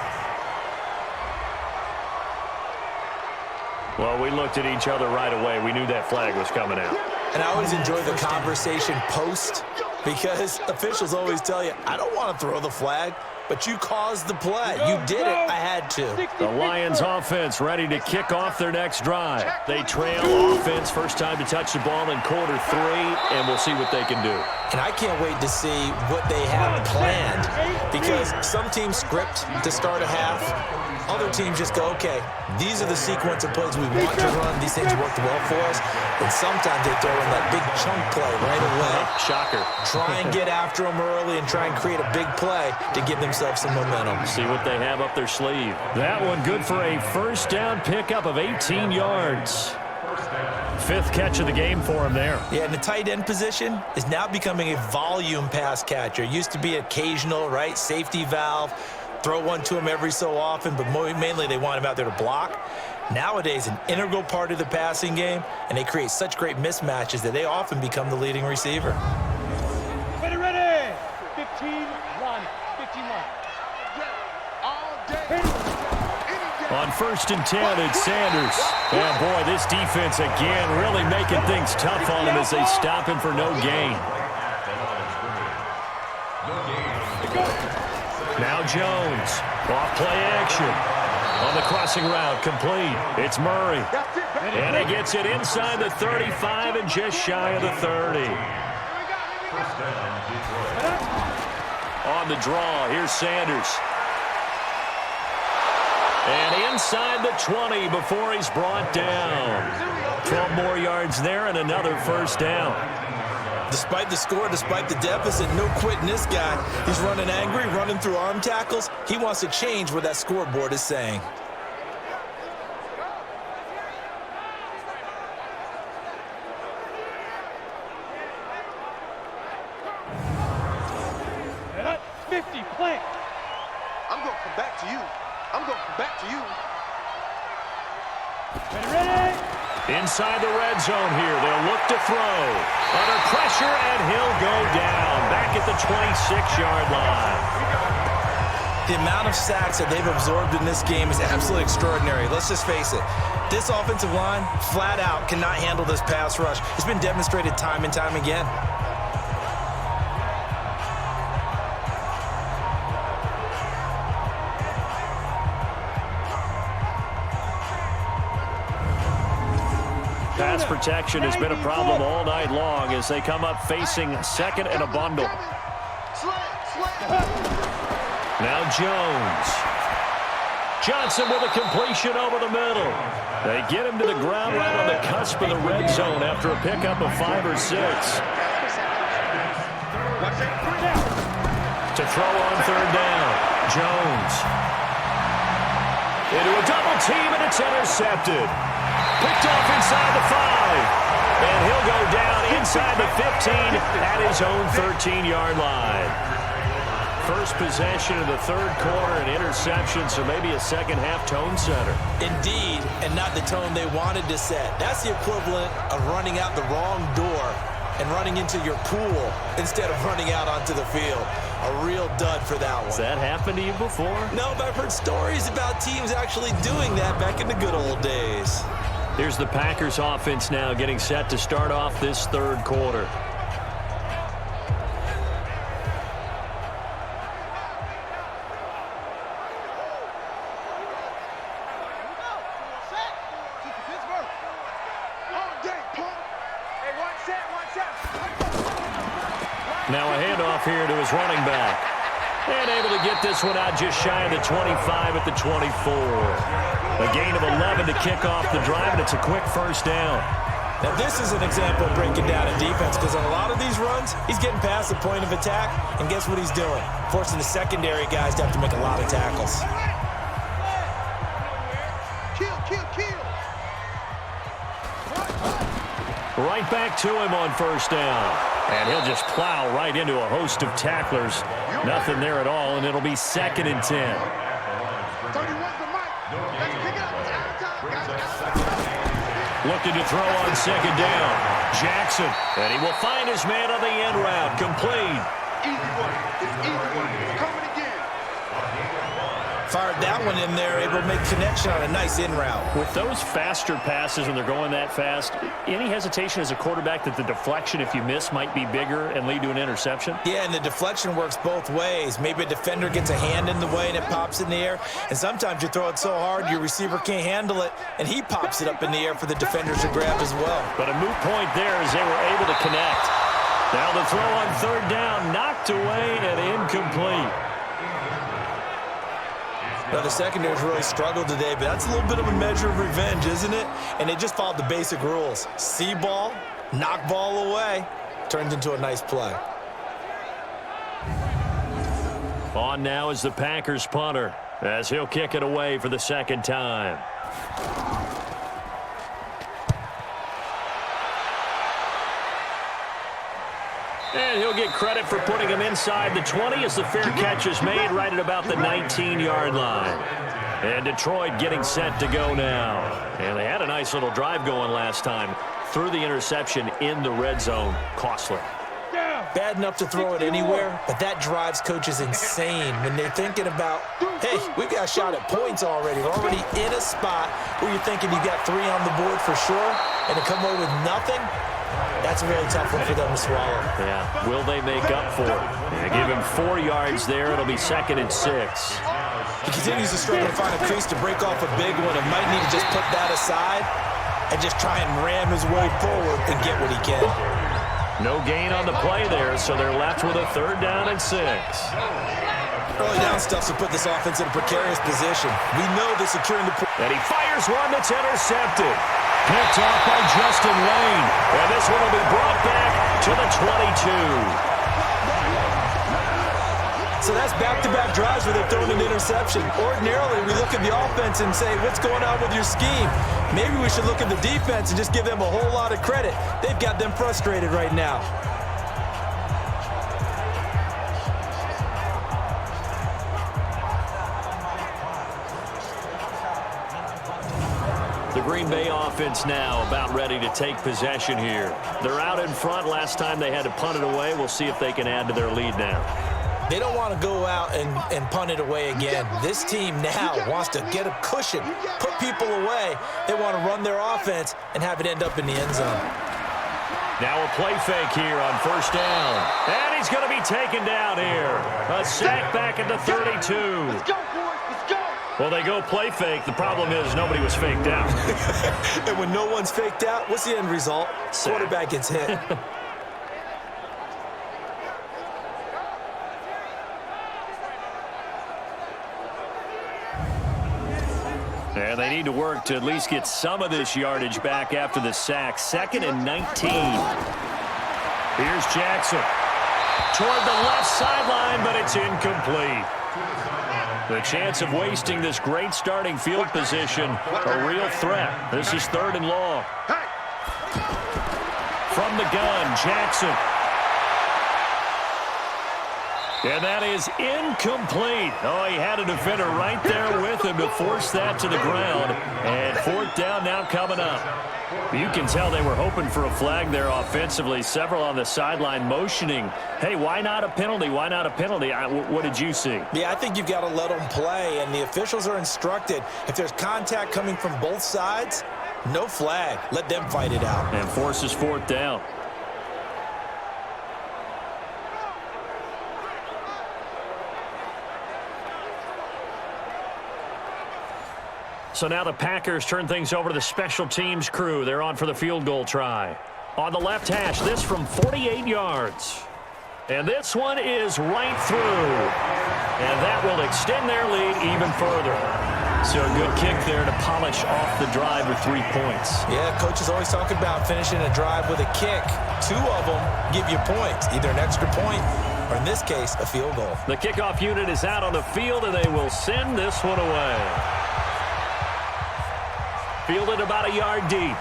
Well, we looked at each other right away. We knew that flag was coming out. And I always enjoy the conversation post because officials always tell you, I don't want to throw the flag, but you caused the play. You did it. I had to. The Lions offense ready to kick off their next drive. They trail offense, first time to touch the ball in quarter 3, and we'll see what they can do. And I can't wait to see what they have planned because some teams script to start a half. Other teams just go, okay, these are the sequence of plays we want to run. These things worked well for us. And sometimes they throw in that big chunk play right away. Shocker. Try and get after them early and try and create a big play to give themselves some momentum. See what they have up their sleeve. That one good for a first down pickup of 18 yards. 5th catch of the game for him there. Yeah, and the tight end position is now becoming a volume pass catcher. It used to be occasional, right? Safety valve. Throw one to him every so often, but mainly they want him out there to block. Nowadays, an integral part of the passing game, and they create such great mismatches that they often become the leading receiver. Ready, ready. 15 line. 15 line. On 1st and 10, it's Sanders. And boy, this defense again really making things tough on him as they stop him for no gain. Now Jones, off play action. On the crossing route, complete. It's Murray. And he gets it inside the 35 and just shy of the 30. On the draw, here's Sanders. And inside the 20 before he's brought down. 12 more yards there and another first down. Despite the score, despite the deficit, no quitting this guy. He's running angry, running through arm tackles. He wants to change what that scoreboard is saying. I'm going to come back to you. I'm going to come back to you. Ready? Inside the red zone here. They'll look to throw. Under pressure, and he'll go down. Back at the 26-yard line. The amount of sacks that they've absorbed in this game is absolutely extraordinary. Let's just face it. This offensive line, flat out, cannot handle this pass rush. It's been demonstrated time and time again. Pass protection has been a problem all night long as they come up facing second and a bundle. Now Jones. Johnson with a completion over the middle. They get him to the ground right on the cusp of the red zone after a pickup of 5 or 6. To throw on third down. Jones. Into a double team, and it's intercepted. Picked off inside the 5. And he'll go down inside the 15 at his own 13-yard line. First possession of the third quarter, an interception, so maybe a second-half tone setter. Indeed, and not the tone they wanted to set. That's the equivalent of running out the wrong door and running into your pool instead of running out onto the field. A real dud for that one. Has that happened to you before? No, but I've heard stories about teams actually doing that back in the good old days. Here's the Packers offense now getting set to start off this third quarter. Now a handoff here to his running back. And able to get this one out just shy of the 25 at the 24. A gain of 11 to kick off the drive, and it's a quick first down. Now this is an example of breaking down a defense, because on a lot of these runs, he's getting past the point of attack, and guess what he's doing? Forcing the secondary guys to have to make a lot of tackles. Right back to him on first down. And he'll just plow right into a host of tacklers. Nothing there at all, and it'll be 2nd and 10. Looking to throw on second down. Jackson. And he will find his man on the end route. Complete. Fired that one in there, able to make connection on a nice in route. With those faster passes when they're going that fast, any hesitation as a quarterback that the deflection, if you miss, might be bigger and lead to an interception? Yeah, and the deflection works both ways. Maybe a defender gets a hand in the way and it pops in the air, and sometimes you throw it so hard your receiver can't handle it, and he pops it up in the air for the defenders to grab as well. But a moot point there as they were able to connect. Now the throw on third down, knocked away and incomplete. Now, the secondary's really struggled today, but that's a little bit of a measure of revenge, isn't it? And they just followed the basic rules. See ball, knock ball away, turns into a nice play. On now is the Packers punter, as he'll kick it away for the second time. And he'll get credit for putting him inside the 20 as the fair catch is made right at about the 19-yard line. And Detroit getting set to go now. And they had a nice little drive going last time. Threw the interception in the red zone. Costly. Bad enough to throw it anywhere, but that drives coaches insane when they're thinking about, hey, we've got a shot at points already. We're already in a spot where you're thinking you got 3 on the board for sure, and to come away with nothing, that's a really tough one for them to swallow. Yeah, will they make up for it? They give him 4 yards there. It'll be 2nd and 6. He continues to struggle to find a crease to break off a big one and might need to just put that aside. and just try and ram his way forward and get what he can. No gain on the play there, so they're left with a 3rd down and 6. Early down stuff to put this offense in a precarious position. We know they're securing the point. And he fires one that's intercepted. Picked off by Justin Lane. And this one will be brought back to the 22. So that's back-to-back drives where they're throwing an interception. Ordinarily, we look at the offense and say, what's going on with your scheme? Maybe we should look at the defense and just give them a whole lot of credit. They've got them frustrated right now. The Green Bay offense now about ready to take possession here. They're out in front. Last time they had to punt it away. We'll see if they can add to their lead now. They don't want to go out and punt it away again. This team now wants to get a cushion, put people away. They want to run their offense and have it end up in the end zone. Now a play fake here on 1st down. And he's going to be taken down here. A sack back at the 32. Let's go, boys. Let's go. Well, they go play fake. The problem is nobody was faked out. And when no one's faked out, what's the end result? Quarterback gets hit. And they need to work to at least get some of this yardage back after the sack. 2nd and 19. Here's Jackson. Toward the left sideline, but it's incomplete. The chance of wasting this great starting field position, a real threat. This is 3rd and long. From the gun, Jackson. And that is incomplete. Oh, he had a defender right there with him to force that to the ground. And 4th down now coming up. You can tell they were hoping for a flag there offensively. Several on the sideline motioning. Hey, why not a penalty? Why not a penalty? What did you see? Yeah, I think you've got to let them play, and the officials are instructed. If there's contact coming from both sides, no flag. Let them fight it out. And forces 4th down. So now the Packers turn things over to the special teams crew. They're on for the field goal try. On the left hash, this from 48 yards. And this one is right through. And that will extend their lead even further. So a good kick there to polish off the drive with 3 points. Yeah, coaches always talk about finishing a drive with a kick. 2 of them give you points, either an extra point or, in this case, a field goal. The kickoff unit is out on the field, and they will send this one away. Fielded about a yard deep.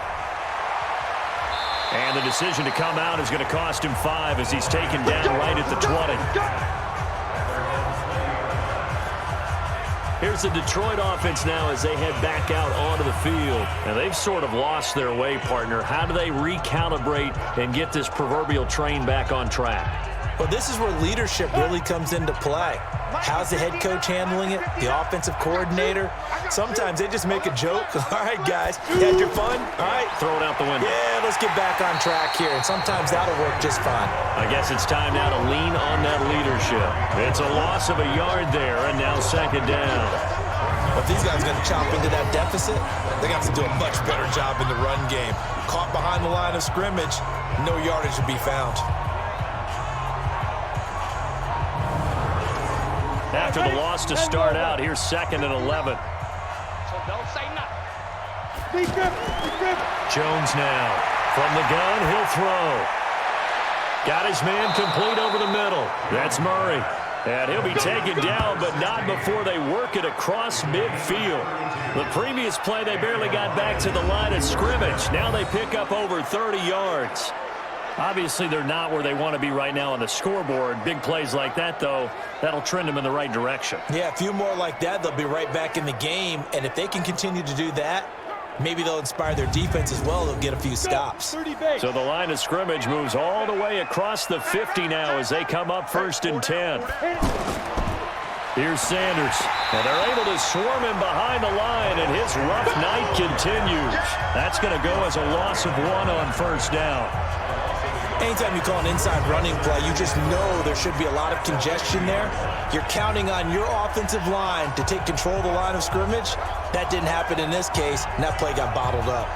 And the decision to come out is going to cost him 5 as he's taken down right at the 20. Here's the Detroit offense now as they head back out onto the field. And they've sort of lost their way, partner. How do they recalibrate and get this proverbial train back on track? Well, this is where leadership really comes into play. How's the head coach handling it? The offensive coordinator? Sometimes they just make a joke. All right, guys, you had your fun? All right. Throw it out the window. Yeah, let's get back on track here. And sometimes that'll work just fine. I guess it's time now to lean on that leadership. It's a loss of a yard there, and now 2nd down. Well, if these guys are going to chop into that deficit, they're going to have to do a much better job in the run game. Caught behind the line of scrimmage, no yardage to be found. After the loss to start out, here's 2nd and 11. So don't say nothing. Jones now. From the gun, he'll throw. Got his man complete over the middle. That's Murray. And he'll be taken down, but not before they work it across midfield. The previous play, they barely got back to the line of scrimmage. Now they pick up over 30 yards. Obviously, they're not where they want to be right now on the scoreboard. Big plays like that, though, that'll trend them in the right direction. Yeah, a few more like that, they'll be right back in the game. And if they can continue to do that, maybe they'll inspire their defense as well. They'll get a few stops. So the line of scrimmage moves all the way across the 50 now as they come up 1st and 10. Here's Sanders. And they're able to swarm him behind the line, and his rough night continues. That's going to go as a loss of 1 on 1st down. Anytime you call an inside running play, you just know there should be a lot of congestion there. You're counting on your offensive line to take control of the line of scrimmage. That didn't happen in this case, and that play got bottled up.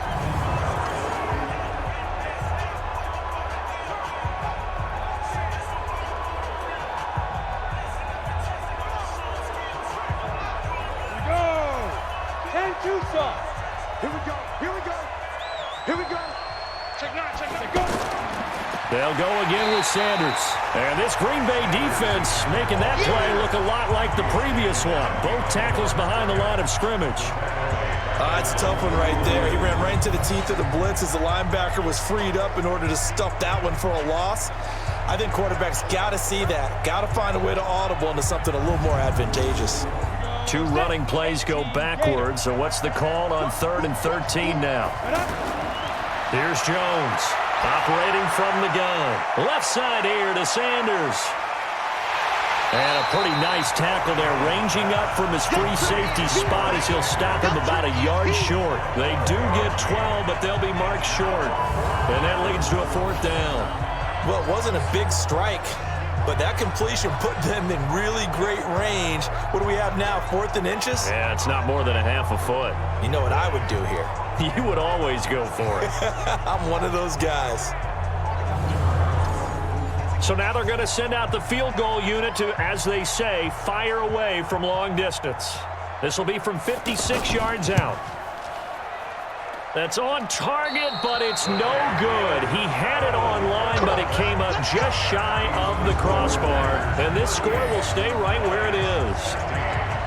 They'll go again with Sanders. And this Green Bay defense making that play look a lot like the previous one. Both tackles behind the line of scrimmage. It's a tough one right there. He ran right into the teeth of the blitz as the linebacker was freed up in order to stuff that one for a loss. I think quarterbacks got to see that. Got to find a way to audible into something a little more advantageous. 2 running plays go backwards. So what's the call on 3rd and 13 now? Here's Jones. Operating from the gun. Left side here to Sanders. And a pretty nice tackle there, ranging up from his free safety spot as he'll stop him about a yard short. They do get 12, but they'll be marked short. And that leads to a 4th down. Well, it wasn't a big strike, but that completion put them in really great range. What do we have now, 4th and inches? Yeah, it's not more than a half a foot. You know what I would do here? You would always go for it. I'm one of those guys. So now they're going to send out the field goal unit to, as they say, fire away from long distance. This will be from 56 yards out. That's on target, but it's no good. He had it on line, but it came up just shy of the crossbar. And this score will stay right where it is.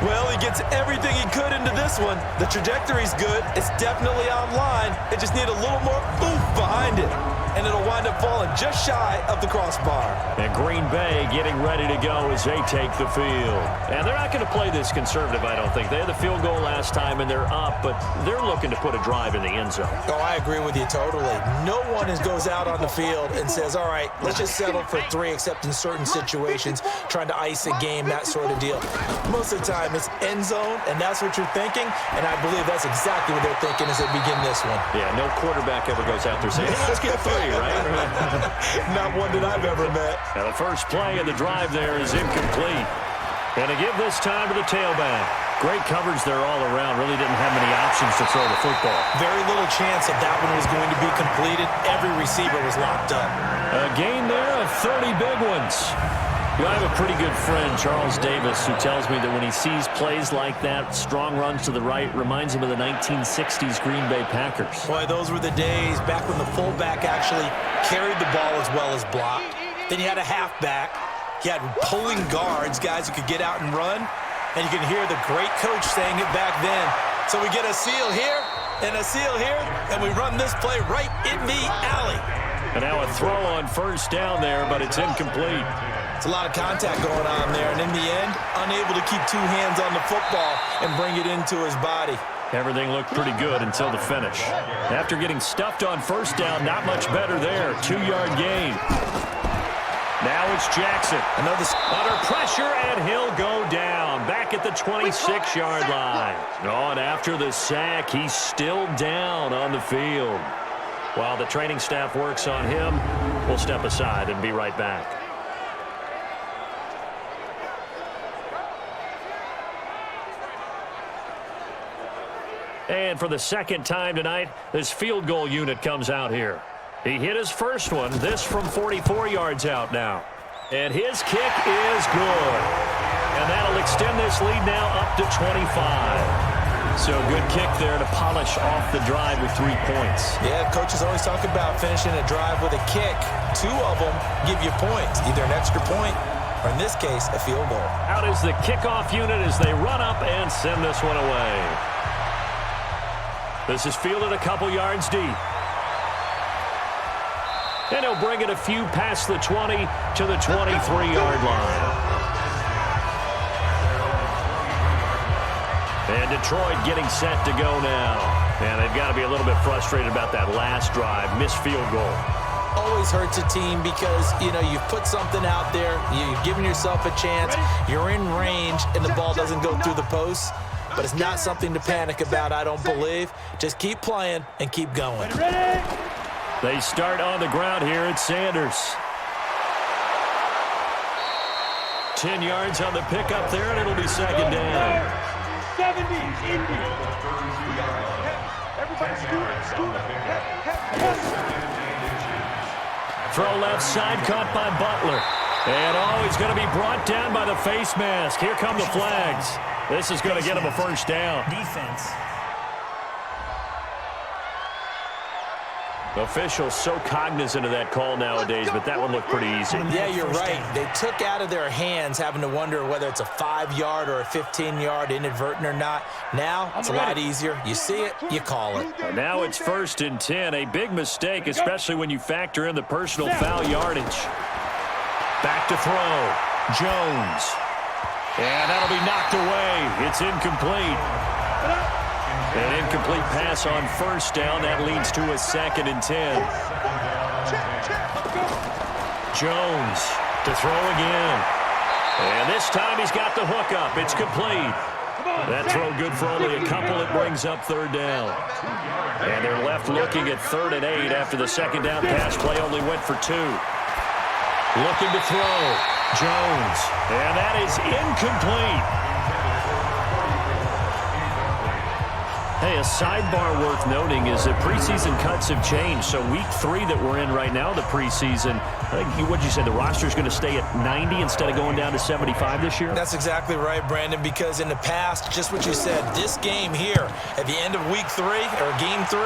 Well, he gets everything he could into this one. The trajectory's good. It's definitely online. It just need a little more oomph behind it. And it'll wind up falling just shy of the crossbar. And Green Bay getting ready to go as they take the field. And they're not going to play this conservative, I don't think. They had the field goal last time, and they're up, but they're looking to put a drive in the end zone. Oh, I agree with you totally. No one goes out on the field and says, all right, let's just settle for 3, except in certain situations, trying to ice a game, that sort of deal. Most of the time, it's end zone, and that's what you're thinking, and I believe that's exactly what they're thinking as they begin this one. Yeah, no quarterback ever goes out there saying, hey, let's get 3. Right? Not one that I've ever met. Now the first play of the drive there is incomplete. And to give this time to the tailback. Great coverage there all around. Really didn't have many options to throw the football. Very little chance that that one was going to be completed. Every receiver was locked up. A gain there of 30 big ones. You know, I have a pretty good friend, Charles Davis, who tells me that when he sees plays like that, strong runs to the right, reminds him of the 1960s Green Bay Packers. Boy, those were the days back when the fullback actually carried the ball as well as blocked. Then you had a halfback. You had pulling guards, guys who could get out and run. And you can hear the great coach saying it back then. So we get a seal here and a seal here, and we run this play right in the alley. And now a throw on 1st down there, but it's incomplete. It's a lot of contact going on there, and in the end, unable to keep 2 hands on the football and bring it into his body. Everything looked pretty good until the finish. After getting stuffed on 1st down, not much better there. 2-yard gain. Now it's Jackson. Under pressure, and he'll go down. Back at the 26-yard line. Oh, and after the sack, he's still down on the field. While the training staff works on him, we'll step aside and be right back. And for the 2nd time tonight, this field goal unit comes out here. He hit his first one, this from 44 yards out now. And his kick is good. And that'll extend this lead now up to 25. So good kick there to polish off the drive with 3 points. Yeah, coaches always talk about finishing a drive with a kick. 2 of them give you points, either an extra point or, in this case, a field goal. Out is the kickoff unit as they run up and send this one away. This is fielded a couple yards deep. And he'll bring it a few past the 20 to the 23-yard line. And Detroit getting set to go now. And they've got to be a little bit frustrated about that last drive. Missed field goal. Always hurts a team because, you know, you've put something out there. You've given yourself a chance. You're in range, and the ball doesn't go through the posts. But it's not something to panic about, I don't believe. Just keep playing and keep going. They start on the ground here at Sanders. 10 yards on the pickup there, and it'll be 2nd down. 70, Indy. Everybody scoot. Throw left side, caught by Butler. And he's going to be brought down by the face mask. Here come the flags. This is going to get him a 1st down. Defense. Officials so cognizant of that call nowadays, but that one looked pretty easy. Yeah, you're right. They took out of their hands having to wonder whether it's a 5-yard or a 15-yard inadvertent or not. Now, it's a lot easier. You see it, you call it. Now it's 1st and 10. A big mistake, especially when you factor in the personal foul yardage. Back to throw. Jones. And that'll be knocked away. It's incomplete. An incomplete pass on 1st down. That leads to a 2nd and 10. Jones to throw again. And this time he's got the hook up. It's complete. That throw good for only a couple. It brings up 3rd down. And they're left looking at 3rd and 8 after the 2nd down pass play only went for 2. Looking to throw. Jones. And that is incomplete. Hey, a sidebar worth noting is that preseason cuts have changed. So week 3 that we're in right now, the preseason, I think what'd you say, the roster's going to stay at 90 instead of going down to 75 this year? That's exactly right, Brandon, because in the past, just what you said, this game here, at the end of week 3, or game 3,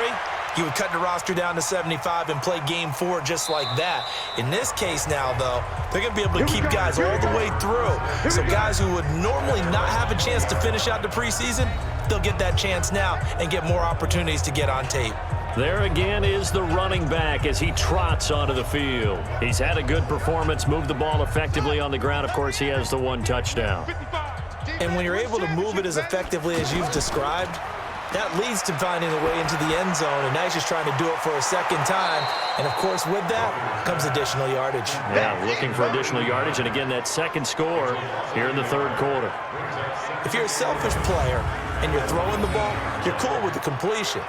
you would cut the roster down to 75 and play game 4 just like that. In this case now, though, they're going to be able to keep guys all the way through. So guys who would normally not have a chance to finish out the preseason, they'll get that chance now and get more opportunities to get on tape. There again is the running back as he trots onto the field. He's had a good performance, moved the ball effectively on the ground. Of course, he has the 1 touchdown. And when you're able to move it as effectively as you've described, that leads to finding a way into the end zone, and now he's just trying to do it for a 2nd time. And, of course, with that comes additional yardage. Yeah, looking for additional yardage, and again, that 2nd score here in the 3rd quarter. If you're a selfish player and you're throwing the ball, you're cool with the completion.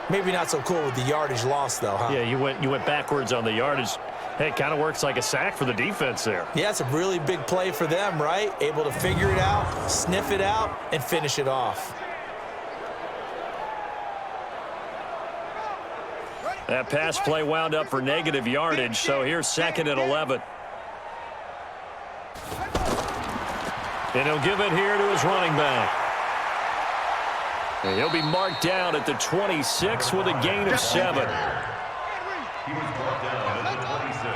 Maybe not so cool with the yardage loss, though, huh? Yeah, you went backwards on the yardage. Hey, it kind of works like a sack for the defense there. Yeah, it's a really big play for them, right? Able to figure it out, sniff it out, and finish it off. That pass play wound up for negative yardage, so here's 2nd and 11. And he'll give it here to his running back. And he'll be marked down at the 26 with a gain of 7. He was brought down at the 26.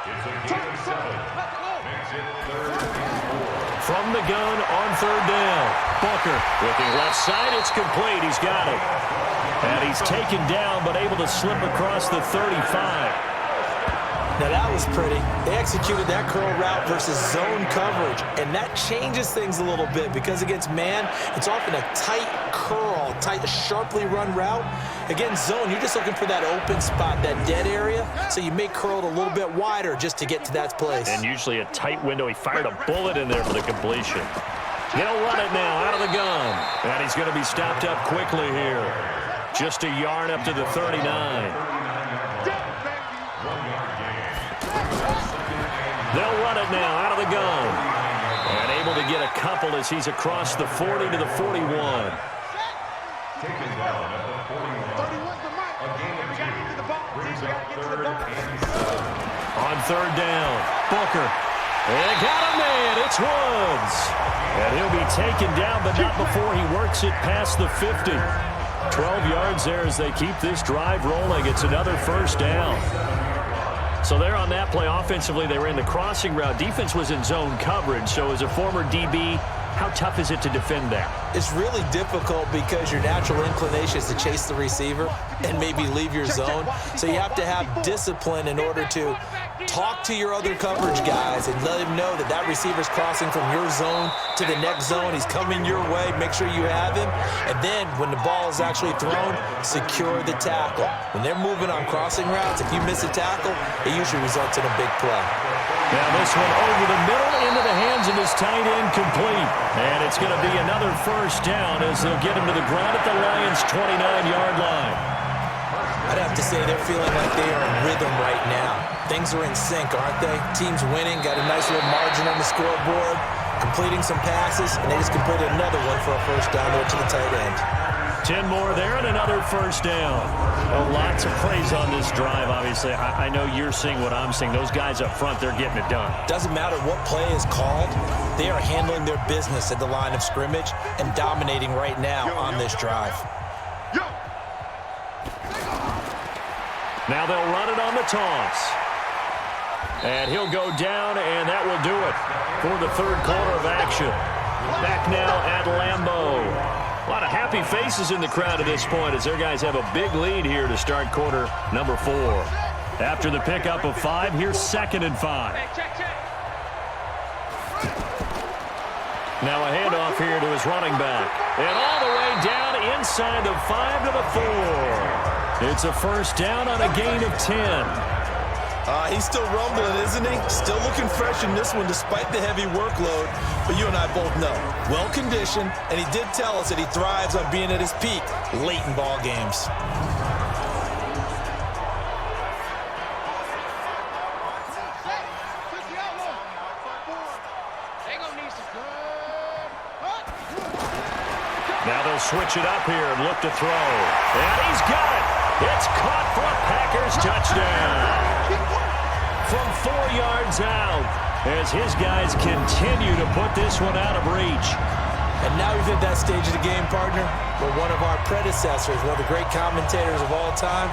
It's a gain of 7. Makes it 3rd and 4. From the gun on 3rd down. Booker looking left side. It's complete. He's got it. And he's taken down but able to slip across the 35. Now that was pretty. They executed that curl route versus zone coverage, and that changes things a little bit because against man, it's often a tight curl, tight, sharply run route. Against zone, you're just looking for that open spot, that dead area, so you may curl it a little bit wider just to get to that place. And usually a tight window. He fired a bullet in there for the completion. He'll run it now out of the gun, and he's going to be stopped up quickly here. Just a yard up to the 39. They'll run it now out of the gun. And able to get a couple as he's across the 40 to the 41. Taken down at the 41. A gain of 2. Brings up 3rd and 7. On 3rd down, Booker. And they got him man. It's Woods. And he'll be taken down, but not before he works it past the 50. 12 yards there as they keep this drive rolling. It's another 1st down. So there on that play offensively, they ran the crossing route. Defense was in zone coverage. So as a former DB, how tough is it to defend that? It's really difficult because your natural inclination is to chase the receiver and maybe leave your zone. So you have to have discipline in order to talk to your other coverage guys and let him know that that receiver's crossing from your zone to the next zone. He's coming your way. Make sure you have him. And then when the ball is actually thrown, secure the tackle. When they're moving on crossing routes, if you miss a tackle, it usually results in a big play. Now this one over the middle into the hands of his tight end, complete. And it's going to be another 1st down as they'll get him to the ground at the Lions' 29-yard line. I'd have to say they're feeling like they are in rhythm right now. Things are in sync, aren't they? Team's winning, got a nice little margin on the scoreboard, completing some passes, and they just completed another one for a 1st down there to the tight end. 10 more there and another 1st down. Oh, lots of praise on this drive, obviously. I know you're seeing what I'm seeing. Those guys up front, they're getting it done. Doesn't matter what play is called. They are handling their business at the line of scrimmage and dominating right now on this drive. Now they'll run it on the toss. And he'll go down, and that will do it for the third quarter of action. Back now at Lambeau. A lot of happy faces in the crowd at this point as their guys have a big lead here to start quarter number 4. After the pickup of 5, here's 2nd and 5. Now a handoff here to his running back. And all the way down inside the 5 to the 4. It's a first down on a gain of 10. He's still rumbling, isn't he? Still looking fresh in this one despite the heavy workload. But you and I both know, well-conditioned, and he did tell us that he thrives on being at his peak late in ball games. Now they'll switch it up here and look to throw. And he's got it. It's caught for a Packers touchdown. From 4 yards out as his guys continue to put this one out of reach. And now he's at that stage of the game, partner, where one of our predecessors, one of the great commentators of all time,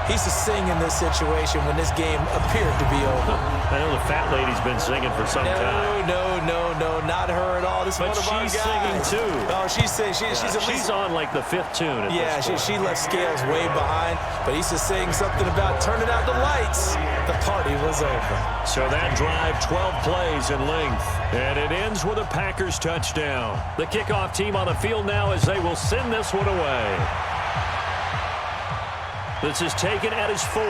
he used to sing in this situation when this game appeared to be over. I know the fat lady's been singing for some time. No, not her at all. This is but one of our guys. She's singing too. Oh, she's on like the 5th tune. Yeah, she left Scales way behind, but he used to sing something about turning out the lights. The party was over. So that drive, 12 plays in length, and it ends with a Packers touchdown. The kickoff team on the field now as they will send this one away. This is taken at his 4.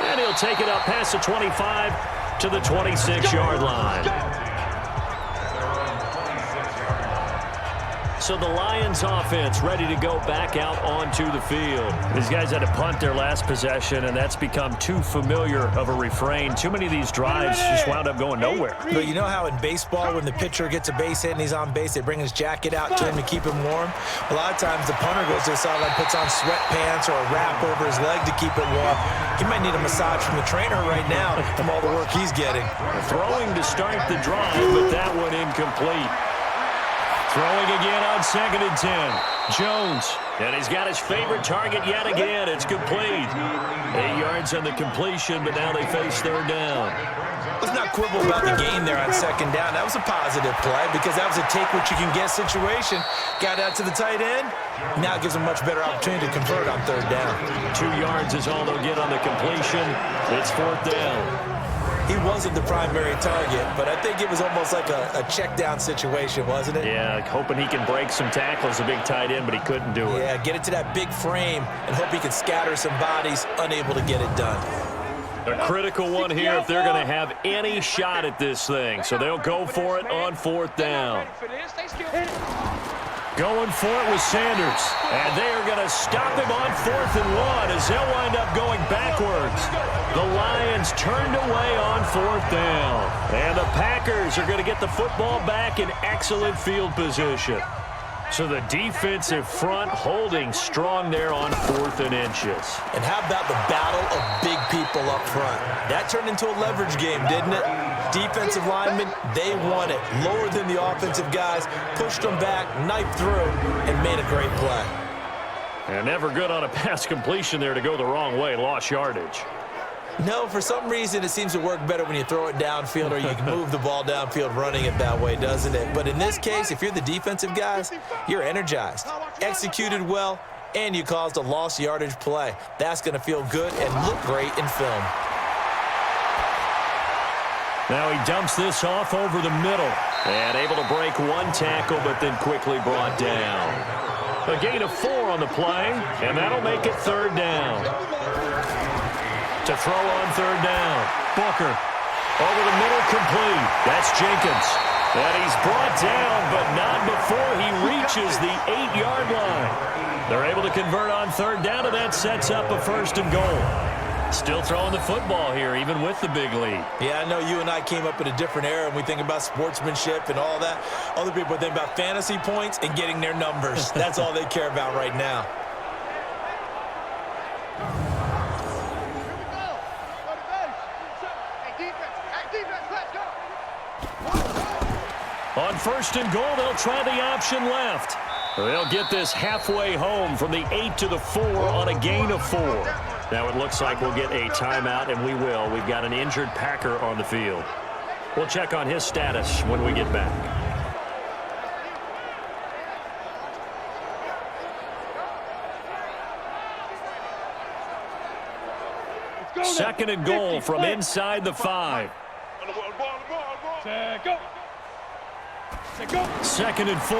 And he'll take it up past the 25 to the 26-yard line. So the Lions offense ready to go back out onto the field. These guys had to punt their last possession, and that's become too familiar of a refrain. Too many of these drives just wound up going nowhere. But you know how in baseball, when the pitcher gets a base hit and he's on base, they bring his jacket out to him to keep him warm? A lot of times the punter goes to the sideline, puts on sweatpants or a wrap over his leg to keep it warm. He might need a massage from the trainer right now from all the work he's getting. Throwing to start the drive, but that one incomplete. Throwing again on 2nd and 10. Jones. And he's got his favorite target yet again. It's complete. 8 yards on the completion, but now they face 3rd down. Let's not quibble about the gain there on 2nd down. That was a positive play because that was a take-what-you-can-get situation. Got out to the tight end. Now it gives them much better opportunity to convert on 3rd down. 2 yards is all they'll get on the completion. It's 4th down. He wasn't the primary target, but I think it was almost like a check-down situation, wasn't it? Yeah, hoping he can break some tackles, a big tight end, but he couldn't do it. Yeah, get it to that big frame and hope he can scatter some bodies, unable to get it done. A critical one here if they're going to have any shot at this thing. So they'll go for it on 4th down. Going for it with Sanders. And they are going to stop him on 4th and 1 as they'll wind up going backwards. The Lions turned away on 4th down. And the Packers are going to get the football back in excellent field position. So the defensive front holding strong there on 4th and inches. And how about the battle of big people up front? That turned into a leverage game, didn't it? Defensive linemen, they won it. Lower than the offensive guys, pushed them back, knifed through, and made a great play. And never good on a pass completion there to go the wrong way. Lost yardage. No, for some reason, it seems to work better when you throw it downfield or you can move the ball downfield running it that way, doesn't it? But in this case, if you're the defensive guys, you're energized, executed well, and you caused a lost yardage play. That's going to feel good and look great in film. Now he dumps this off over the middle and able to break one tackle, but then quickly brought down. A gain of 4 on the play, and that'll make it 3rd down. To throw on 3rd down. Booker over the middle, complete. That's Jenkins. And he's brought down, but not before he reaches the 8-yard line. They're able to convert on 3rd down, and that sets up a 1st and goal. Still throwing the football here, even with the big lead. Yeah, I know you and I came up in a different era, and we think about sportsmanship and all that. Other people think about fantasy points and getting their numbers. That's all they care about right now. On 1st and goal, they'll try the option left. They'll get this halfway home from the 8 to the 4 on a gain of 4. Now it looks like we'll get a timeout, and we will. We've got an injured Packer on the field. We'll check on his status when we get back. Second and goal from inside the 5. Second and 4.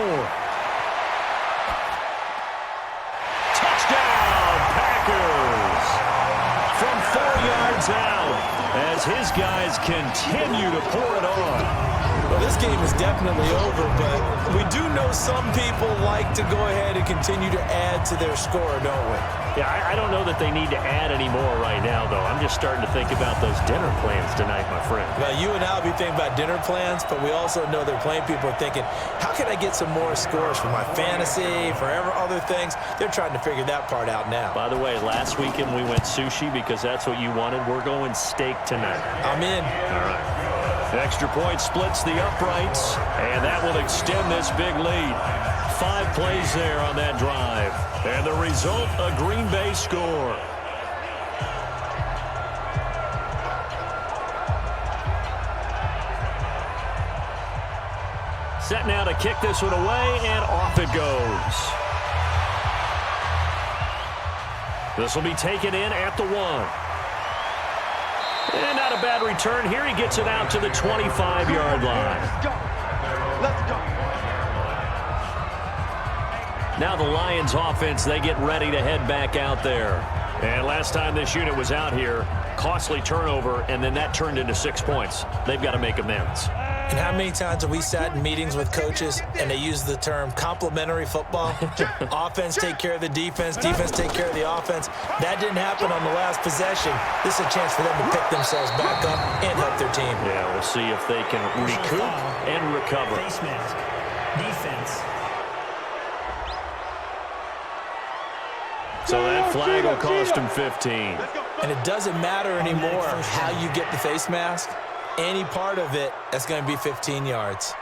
Touchdown, Packers! From 4 yards out as his guys continue to pour it on. Well, this game is definitely over, but we do know some people like to go ahead and continue to add to their score, don't we? Yeah, I don't know that they need to add any more right now, though. I'm just starting to think about those dinner plans tonight, my friend. Well, you and I will be thinking about dinner plans, but we also know they're playing people are thinking, how can I get some more scores for my fantasy, for other things? They're trying to figure that part out now. By the way, last weekend we went sushi because that's what you wanted. We're going steak tonight. I'm in. All right. Extra point splits the uprights, and that will extend this big lead. 5 plays there on that drive. And the result, a Green Bay score. Set now to kick this one away, and off it goes. This will be taken in at the 1. And not a bad return here. He gets it out to the 25-yard line. Let's go. Let's go. Now the Lions offense, they get ready to head back out there. And last time this unit was out here, costly turnover, and then that turned into 6 points. They've got to make amends. And how many times have we sat in meetings with coaches and they use the term complementary football? Offense take care of the defense, defense take care of the offense. That didn't happen on the last possession. This is a chance for them to pick themselves back up and help their team. Yeah, we'll see if they can recoup and recover. Face mask. Defense. So that flag will cost him 15. And it doesn't matter anymore how you get the face mask. Any part of it, that's going to be 15 yards.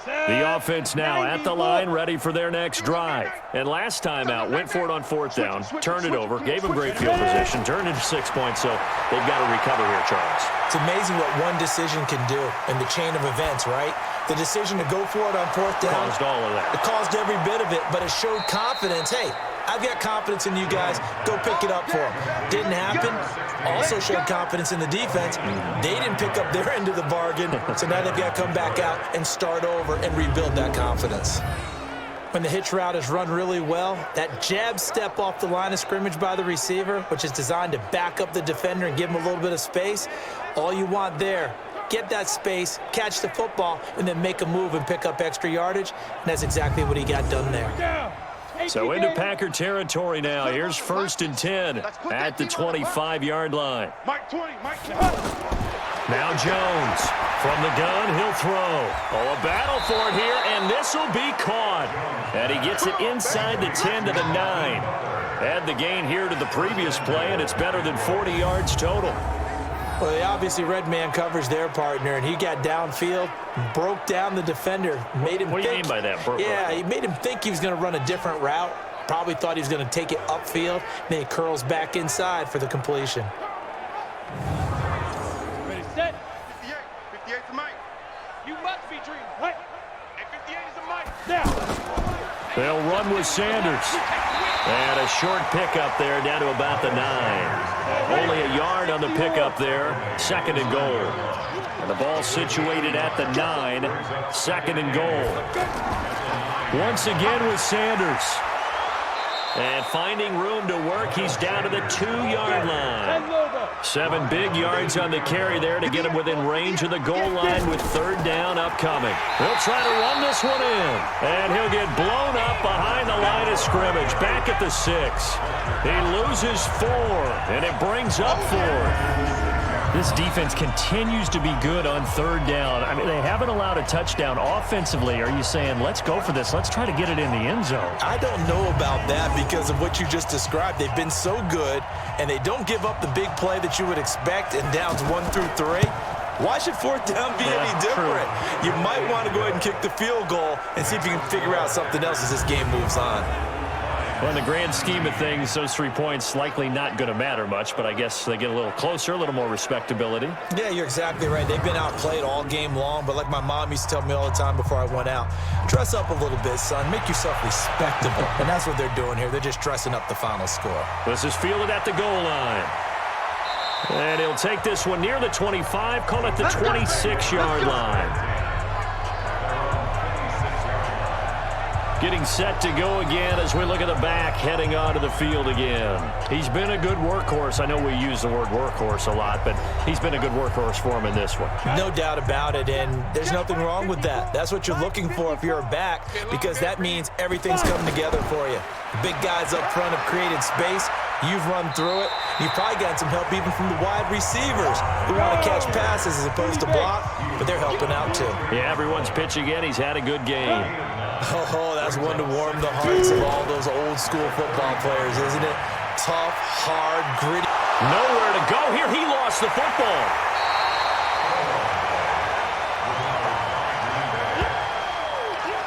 The offense now at the line, ready for their next drive. And last time out, went for it on 4th down, turned it over, gave them great field position, turned into 6 points, so they've got to recover here, Charles. It's amazing what one decision can do in the chain of events, right? The decision to go for it on 4th down. Caused all of that. It caused every bit of it, but it showed confidence. Hey, I've got confidence in you guys. Go pick it up for them. Didn't happen. Also showed confidence in the defense. They didn't pick up their end of the bargain, so now they've got to come back out and start over and rebuild that confidence. When the hitch route is run really well, that jab step off the line of scrimmage by the receiver, which is designed to back up the defender and give him a little bit of space, all you want there, get that space, catch the football, and then make a move and pick up extra yardage, and that's exactly what he got done there. So into Packer territory now. Here's 1st and 10 at the 25-yard line. Now Jones from the gun. He'll throw. Oh, a battle for it here, and this will be caught. And he gets it inside the 10 to the 9. Add the gain here to the previous play, and it's better than 40 yards total. Well, they obviously red man covers their partner, and he got downfield, broke down the defender, made him What do you mean by that? Yeah, he made him think he was going to run a different route. Probably thought he was going to take it upfield. Then he curls back inside for the completion. Ready, set. 58. 58 to Mike. You must be dreaming. Right. And 58 is a Mike. Now. They'll run with Sanders. And a short pickup there down to about the 9. Only a yard on the pickup there. 2nd and goal. And the ball situated at the 9. 2nd and goal. Once again with Sanders. And finding room to work, he's down to the 2-yard line. 7 big yards on the carry there to get him within range of the goal line with 3rd down upcoming. He'll try to run this one in. And he'll get blown up behind the line of scrimmage, back at the 6. He loses 4, and it brings up 4. This defense continues to be good on 3rd down. I mean, they haven't allowed a touchdown offensively. Are you saying, let's go for this, let's try to get it in the end zone? I don't know about that because of what you just described. They've been so good, and they don't give up the big play that you would expect in downs 1 through 3. Why should fourth down be any different? You might want to go ahead and kick the field goal and see if you can figure out something else as this game moves on. Well, in the grand scheme of things, those 3 points likely not going to matter much, but I guess they get a little closer, a little more respectability. Yeah, you're exactly right. They've been outplayed all game long, but like my mom used to tell me all the time before I went out, dress up a little bit, son. Make yourself respectable. And that's what they're doing here. They're just dressing up the final score. This is fielded at the goal line. And he'll take this one near the 25, call it the 26-yard line. Getting set to go again as we look at the back heading onto the field again. He's been a good workhorse. I know we use the word workhorse a lot, but he's been a good workhorse for him in this one. No doubt about it, and there's nothing wrong with that. That's what you're looking for if you're a back, because that means everything's coming together for you. The big guys up front have created space. You've run through it. You've probably gotten some help even from the wide receivers who want to catch passes as opposed to block, but they're helping out too. Yeah, everyone's pitching in. He's had a good game. Oh, that's one to warm the hearts of all those old school football players, isn't it? Tough, hard, gritty. Nowhere to go here. He lost the football.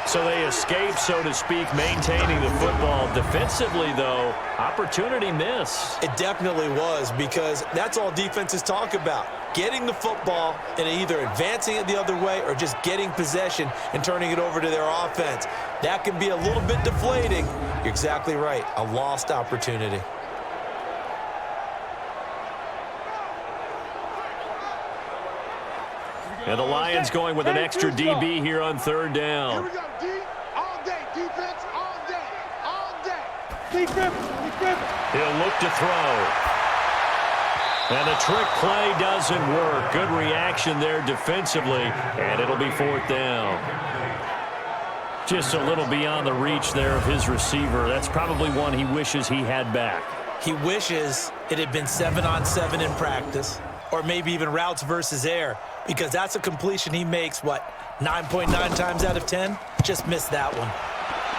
So they escape, so to speak, maintaining the football. Defensively, though, opportunity miss. It definitely was, because that's all defenses talk about. Getting the football and either advancing it the other way or just getting possession and turning it over to their offense. That can be a little bit deflating. You're exactly right. A lost opportunity. And the Lions going with an extra DB here on third down. Here we go, D. All day. Defense all day. All day. Defense. He'll look to throw. And the trick play doesn't work. Good reaction there defensively, and it'll be fourth down. Just a little beyond the reach there of his receiver. That's probably one he wishes he had back. He wishes it had been 7-on-7 in practice, or maybe even routes versus air, because that's a completion he makes, 9.9 times out of 10? Just missed that one.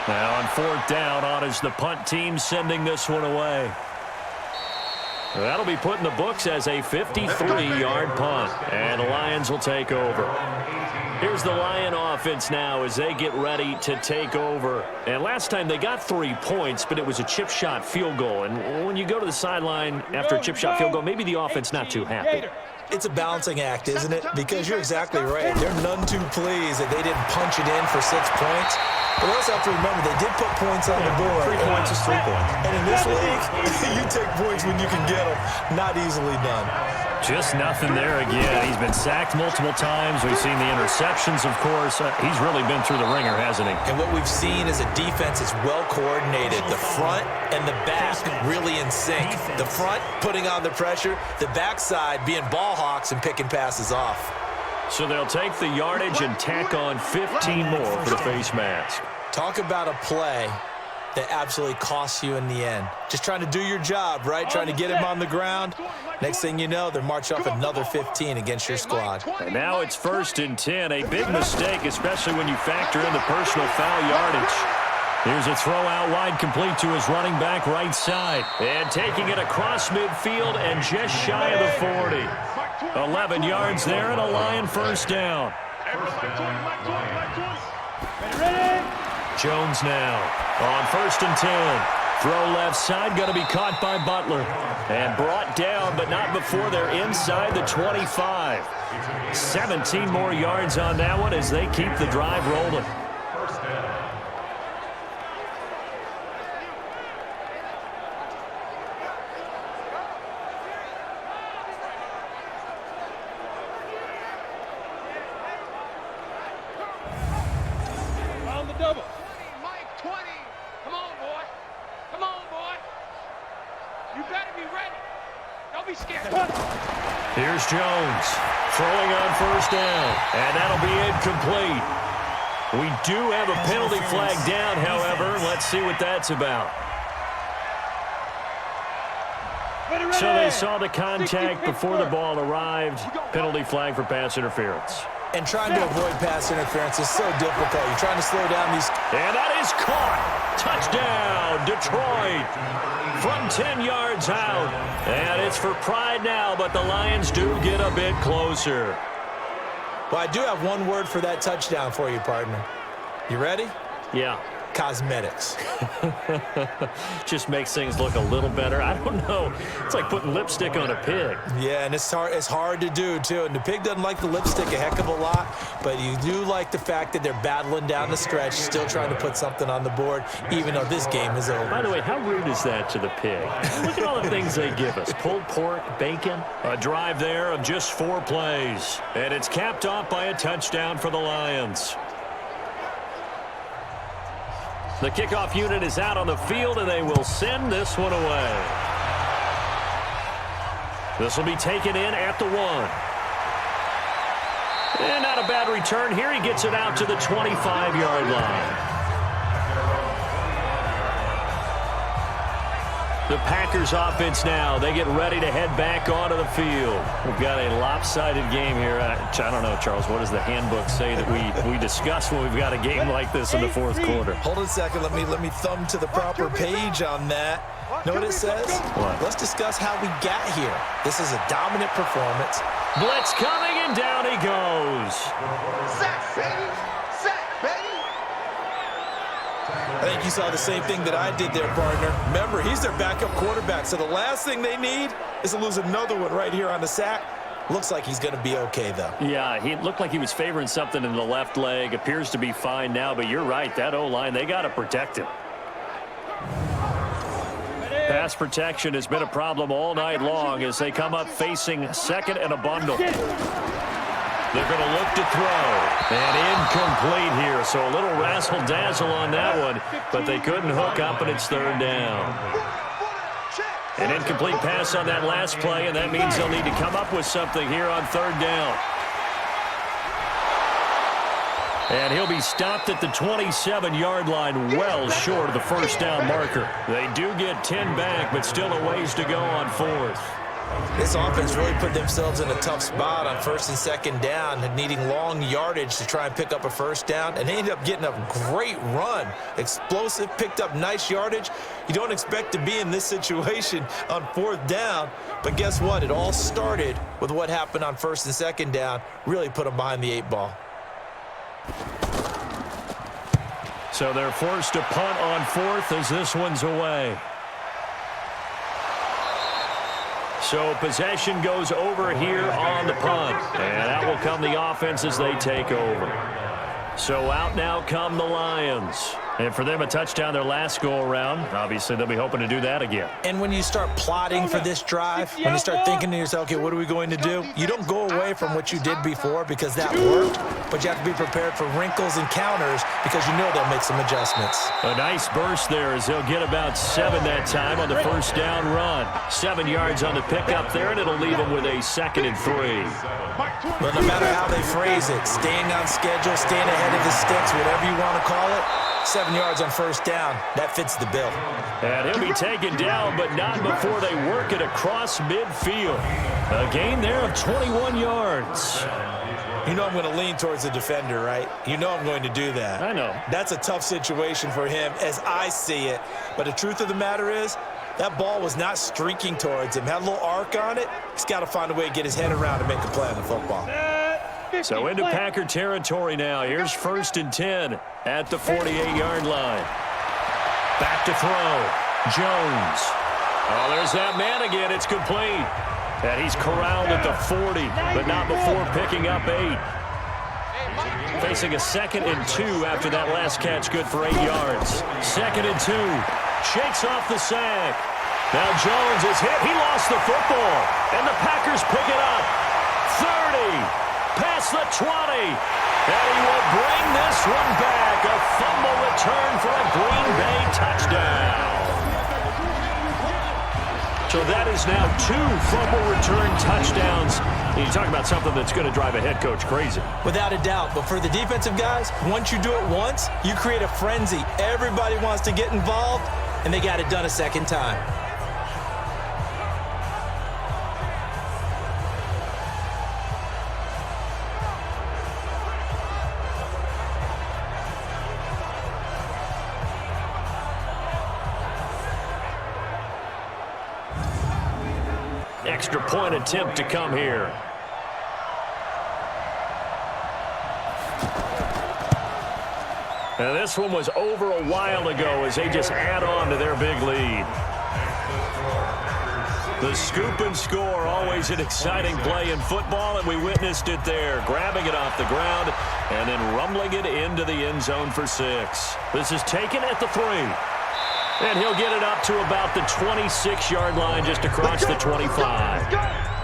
Now on fourth down, on is the punt team sending this one away. That'll be put in the books as a 53-yard punt, and the Lions will take over. Here's the Lion offense now as they get ready to take over. And last time they got 3 points, but it was a chip shot field goal. And when you go to the sideline after a chip shot field goal, maybe the offense not too happy. It's a balancing act, isn't it? Because you're exactly right. They're none too pleased that they didn't punch it in for 6 points. But we also have to remember they did put points on the board. 3 points is 3 points. And in this league, you take points when you can get them. Not easily done. Just nothing there again. He's been sacked multiple times. We've seen the interceptions, of course. He's really been through the ringer, hasn't he? And what we've seen is a defense that's well coordinated. The front and the back really in sync. The front putting on the pressure. The backside being ball hawks and picking passes off. So they'll take the yardage and tack on 15 more for the face mask. Talk about a play that absolutely costs you in the end. Just trying to do your job, right? Trying to get him on the ground. Next thing you know, they're marching off another 15 against your squad. And now it's 1st and 10. A big mistake, especially when you factor in the personal foul yardage. Here's a throw out wide, complete to his running back right side. And taking it across midfield and just shy of the 40. 11 yards there and a Lion first down. Jones now on 1st and 10. Throw left side, going to be caught by Butler. And brought down, but not before they're inside the 25. 17 more yards on that one as they keep the drive rolling. Here's Jones throwing on 1st down, and that'll be incomplete. We do have a penalty flag down, however. Let's see what that's about. So they saw the contact before the ball arrived. Penalty flag for pass interference. And trying to avoid pass interference is so difficult. You're trying to slow down these. And that is caught. Touchdown, Detroit. From 10 yards out. And it's for pride now, but the Lions do get a bit closer. Well, I do have one word for that touchdown for you, partner. You ready? Yeah. Cosmetics. Just makes things look a little better. I don't know. It's like putting lipstick on a pig. Yeah, and it's hard to do, too. And the pig doesn't like the lipstick a heck of a lot, but you do like the fact that they're battling down the stretch, still trying to put something on the board, even though this game is over. By the way, how rude is that to the pig? Look at all the things they give us. Pulled pork, bacon. A drive there of just 4 plays. And it's capped off by a touchdown for the Lions. The kickoff unit is out on the field, and they will send this one away. This will be taken in at the 1. And not a bad return here. He gets it out to the 25-yard line. The Packers offense now. They get ready to head back onto the field. We've got a lopsided game here. I don't know, Charles, what does the handbook say that we discuss when we've got a game like this in the fourth quarter? Hold on a second. Let me thumb to the proper page on that. Know what it says? What? Let's discuss how we got here. This is a dominant performance. Blitz coming, and down he goes. Sack, baby! Sack, baby! I think you saw the same thing that I did there, partner. Remember, he's their backup quarterback, so the last thing they need is to lose another one right here on the sack. Looks like he's going to be okay, though. Yeah, he looked like he was favoring something in the left leg. Appears to be fine now, but you're right. That O-line, they got to protect him. Pass protection has been a problem all night long as they come up facing second and a bundle. They're going to look to throw. And incomplete here, so a little razzle-dazzle on that one, but they couldn't hook up, and it's third down. An incomplete pass on that last play, and that means they'll need to come up with something here on third down. And he'll be stopped at the 27-yard line, well short of the first down marker. They do get 10 back, but still a ways to go on fourth. This offense really put themselves in a tough spot on first and second down, needing long yardage to try and pick up a first down, and they ended up getting a great run. Explosive, picked up nice yardage. You don't expect to be in this situation on fourth down, but guess what? It all started with what happened on first and second down, really put them behind the 8 ball. So they're forced to punt on fourth as this one's away. So possession goes over here on the punt. And that will come the offense as they take over. So out now come the Lions. And for them, a touchdown their last go-around. Obviously, they'll be hoping to do that again. And when you start plotting for this drive, when you start thinking to yourself, okay, what are we going to do? You don't go away from what you did before because that worked, but you have to be prepared for wrinkles and counters because you know they'll make some adjustments. A nice burst there as they'll get about 7 that time on the first down run. 7 yards on the pickup there, and it'll leave them with a 2nd and 3. But no matter how they phrase it, staying on schedule, staying ahead of the sticks, whatever you want to call it, 7 yards on first down, that fits the bill. And he'll be taken down, but not before they work it across midfield. A gain there of 21 yards. You know I'm going to lean towards the defender, right? You know I'm going to do that. I know. That's a tough situation for him as I see it. But the truth of the matter is, that ball was not streaking towards him. Had a little arc on it. He's got to find a way to get his head around and make a play on the football. So into Packer territory now. Here's 1st and 10 at the 48-yard line. Back to throw. Jones. Oh, there's that man again. It's complete. And he's corralled at the 40, but not before picking up 8. Facing a 2nd and 2 after that last catch, good for 8 yards. 2nd and 2. Shakes off the sack. Now Jones is hit. He lost the football. And the Packers pick it up. 30. Past the 20. And he will bring this one back. A fumble return for a Green Bay touchdown. So that is now 2 fumble return touchdowns. You talk about something that's going to drive a head coach crazy. Without a doubt. But for the defensive guys, once you do it once, you create a frenzy. Everybody wants to get involved, and they got it done a second time. Extra point attempt to come here. And this one was over a while ago as they just add on to their big lead. The scoop and score, always an exciting play in football, and we witnessed it there, grabbing it off the ground and then rumbling it into the end zone for 6. This is taken at the 3. And he'll get it up to about the 26-yard line, just across the 25.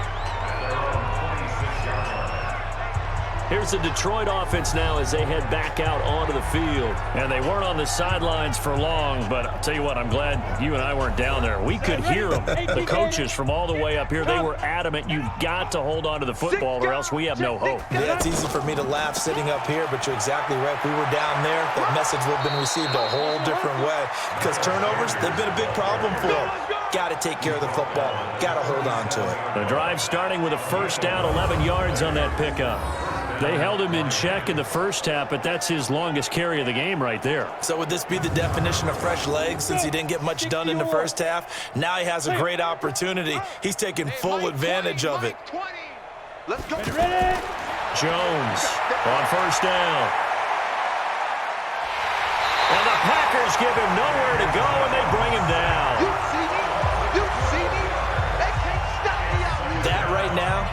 Here's the Detroit offense now as they head back out onto the field. And they weren't on the sidelines for long, but I'll tell you what, I'm glad you and I weren't down there. We could hear them, the coaches from all the way up here. They were adamant, you've got to hold on to the football or else we have no hope. Yeah, it's easy for me to laugh sitting up here, but you're exactly right. If we were down there, that message would have been received a whole different way. Because turnovers, they've been a big problem for them. Got to take care of the football. Got to hold on to it. The drive starting with a first down, 11 yards on that pickup. They held him in check in the first half, but that's his longest carry of the game right there. So would this be the definition of fresh legs since he didn't get much done in the first half? Now he has a great opportunity. He's taking full advantage of it. Let's go. Jones on first down. And the Packers give him nowhere to go, and they bring him down. You see me? You see me? They can't stop me out here. That right now,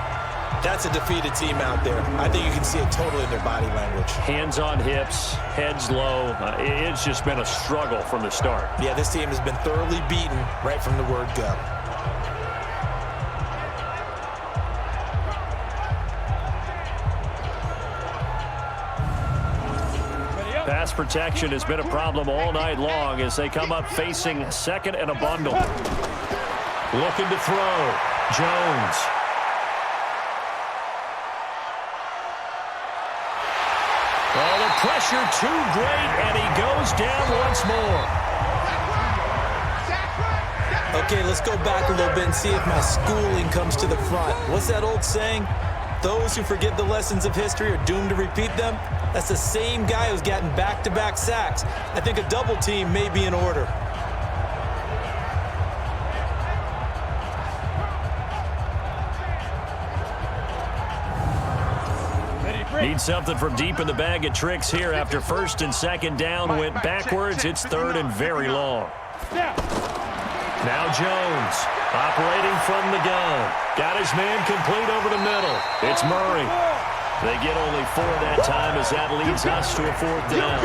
that's a defeated team out there. I think you can see it totally in their body language. Hands on hips, heads low. It's just been a struggle from the start. Yeah, this team has been thoroughly beaten right from the word go. Pass protection has been a problem all night long as they come up facing second and a bundle. Looking to throw. Jones. Oh, the pressure too great, and he goes down once more. Okay, let's go back a little bit and see if my schooling comes to the front. What's that old saying? Those who forget the lessons of history are doomed to repeat them. That's the same guy who's gotten back-to-back sacks. I think a double team may be in order. Need something from deep in the bag of tricks here after first and second down went backwards. It's third and very long. Now Jones operating from the gun. Got his man complete over the middle. It's Murray. They get only 4 that time as that leads us to a 4th down.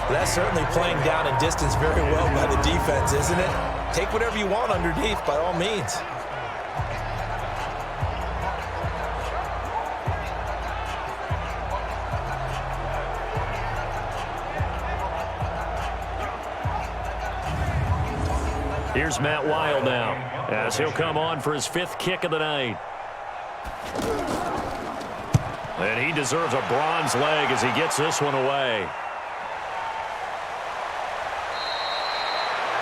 That's certainly playing down in distance very well by the defense, isn't it? Take whatever you want underneath by all means. Here's Matt Wild now as he'll come on for his 5th kick of the night. And he deserves a bronze leg as he gets this one away.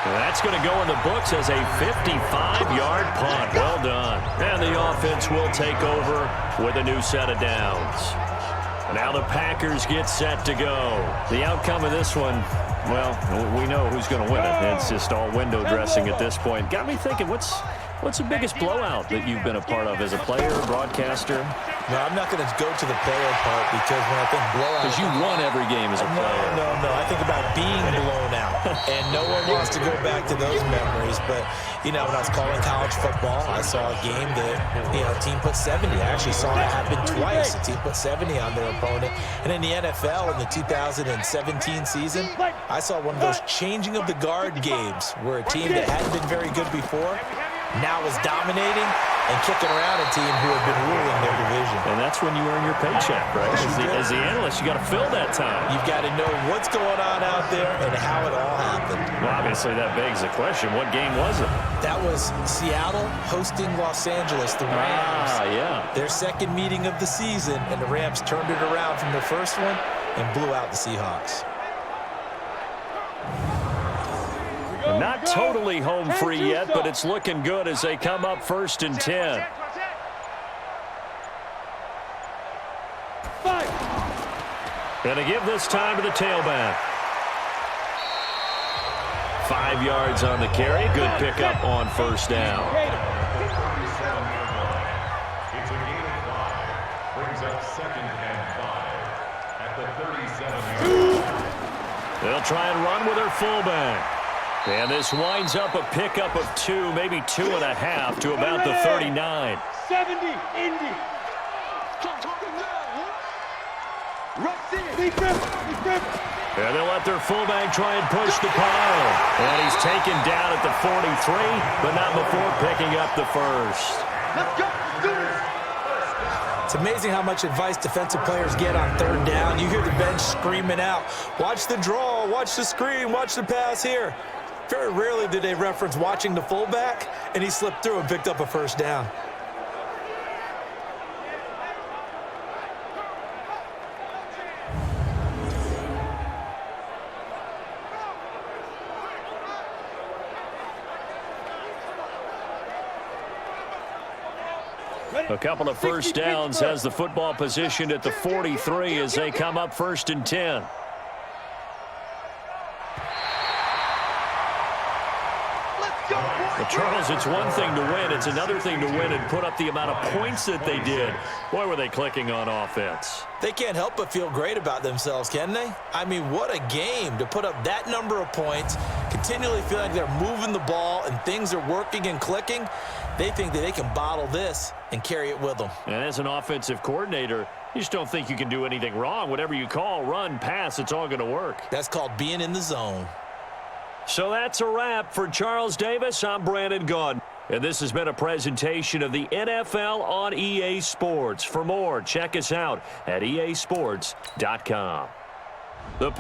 And that's going to go in the books as a 55-yard punt. Well done. And the offense will take over with a new set of downs. Now the Packers get set to go. The outcome of this one, well, we know who's going to win it. It's just all window dressing at this point. Got me thinking, what's the biggest blowout that you've been a part of as a player, broadcaster? No, I'm not going to go to the player part because when I think blowout... Because you won every game as a player. No. I think about being blown out. And no one wants to go back to those memories. But, you know, when I was calling college football, I saw a game that, you know, a team put 70. I actually saw it happen twice. A team put 70 on their opponent. And in the NFL, in the 2017 season, I saw one of those changing of the guard games where a team that hadn't been very good before now is dominating and kicking around a team who have been ruling their division. And that's when you earn your paycheck, right? As the analyst, you got to fill that time. You've got to know what's going on out there and how it all happened. Well, obviously, that begs the question, what game was it? That was Seattle hosting Los Angeles, the Rams. Yeah. Their second meeting of the season, and the Rams turned it around from their first one and blew out the Seahawks. Not totally home free yet, but it's looking good as they come up 1st and 10. Going to give this time to the tailback. 5 yards on the carry. Good pickup on first down. It's a gain of 5. Brings up 2nd and 5 at at the 37-yard line. They'll try and run with their fullback. And this winds up a pickup of 2, maybe 2.5 to about the 39. 70, Indy. And they'll let their fullback try and push the pile. And he's taken down at the 43, but not before picking up the first. Let's go. Let's do this. It's amazing how much advice defensive players get on third down. You hear the bench screaming out, watch the draw, watch the screen, watch the pass here. Very rarely do they reference watching the fullback, and he slipped through and picked up a first down. A couple of first downs has the football positioned at the 43 as they come up 1st and 10. Well, Charles, it's one thing to win. It's another thing to win and put up the amount of points that they did. Boy, were they clicking on offense. They can't help but feel great about themselves, can they? I mean, what a game to put up that number of points, continually feel like they're moving the ball and things are working and clicking. They think that they can bottle this and carry it with them. And as an offensive coordinator, you just don't think you can do anything wrong. Whatever you call, run, pass, it's all going to work. That's called being in the zone. So that's a wrap for Charles Davis. I'm Brandon Gaudin. And this has been a presentation of the NFL on EA Sports. For more, check us out at easports.com. The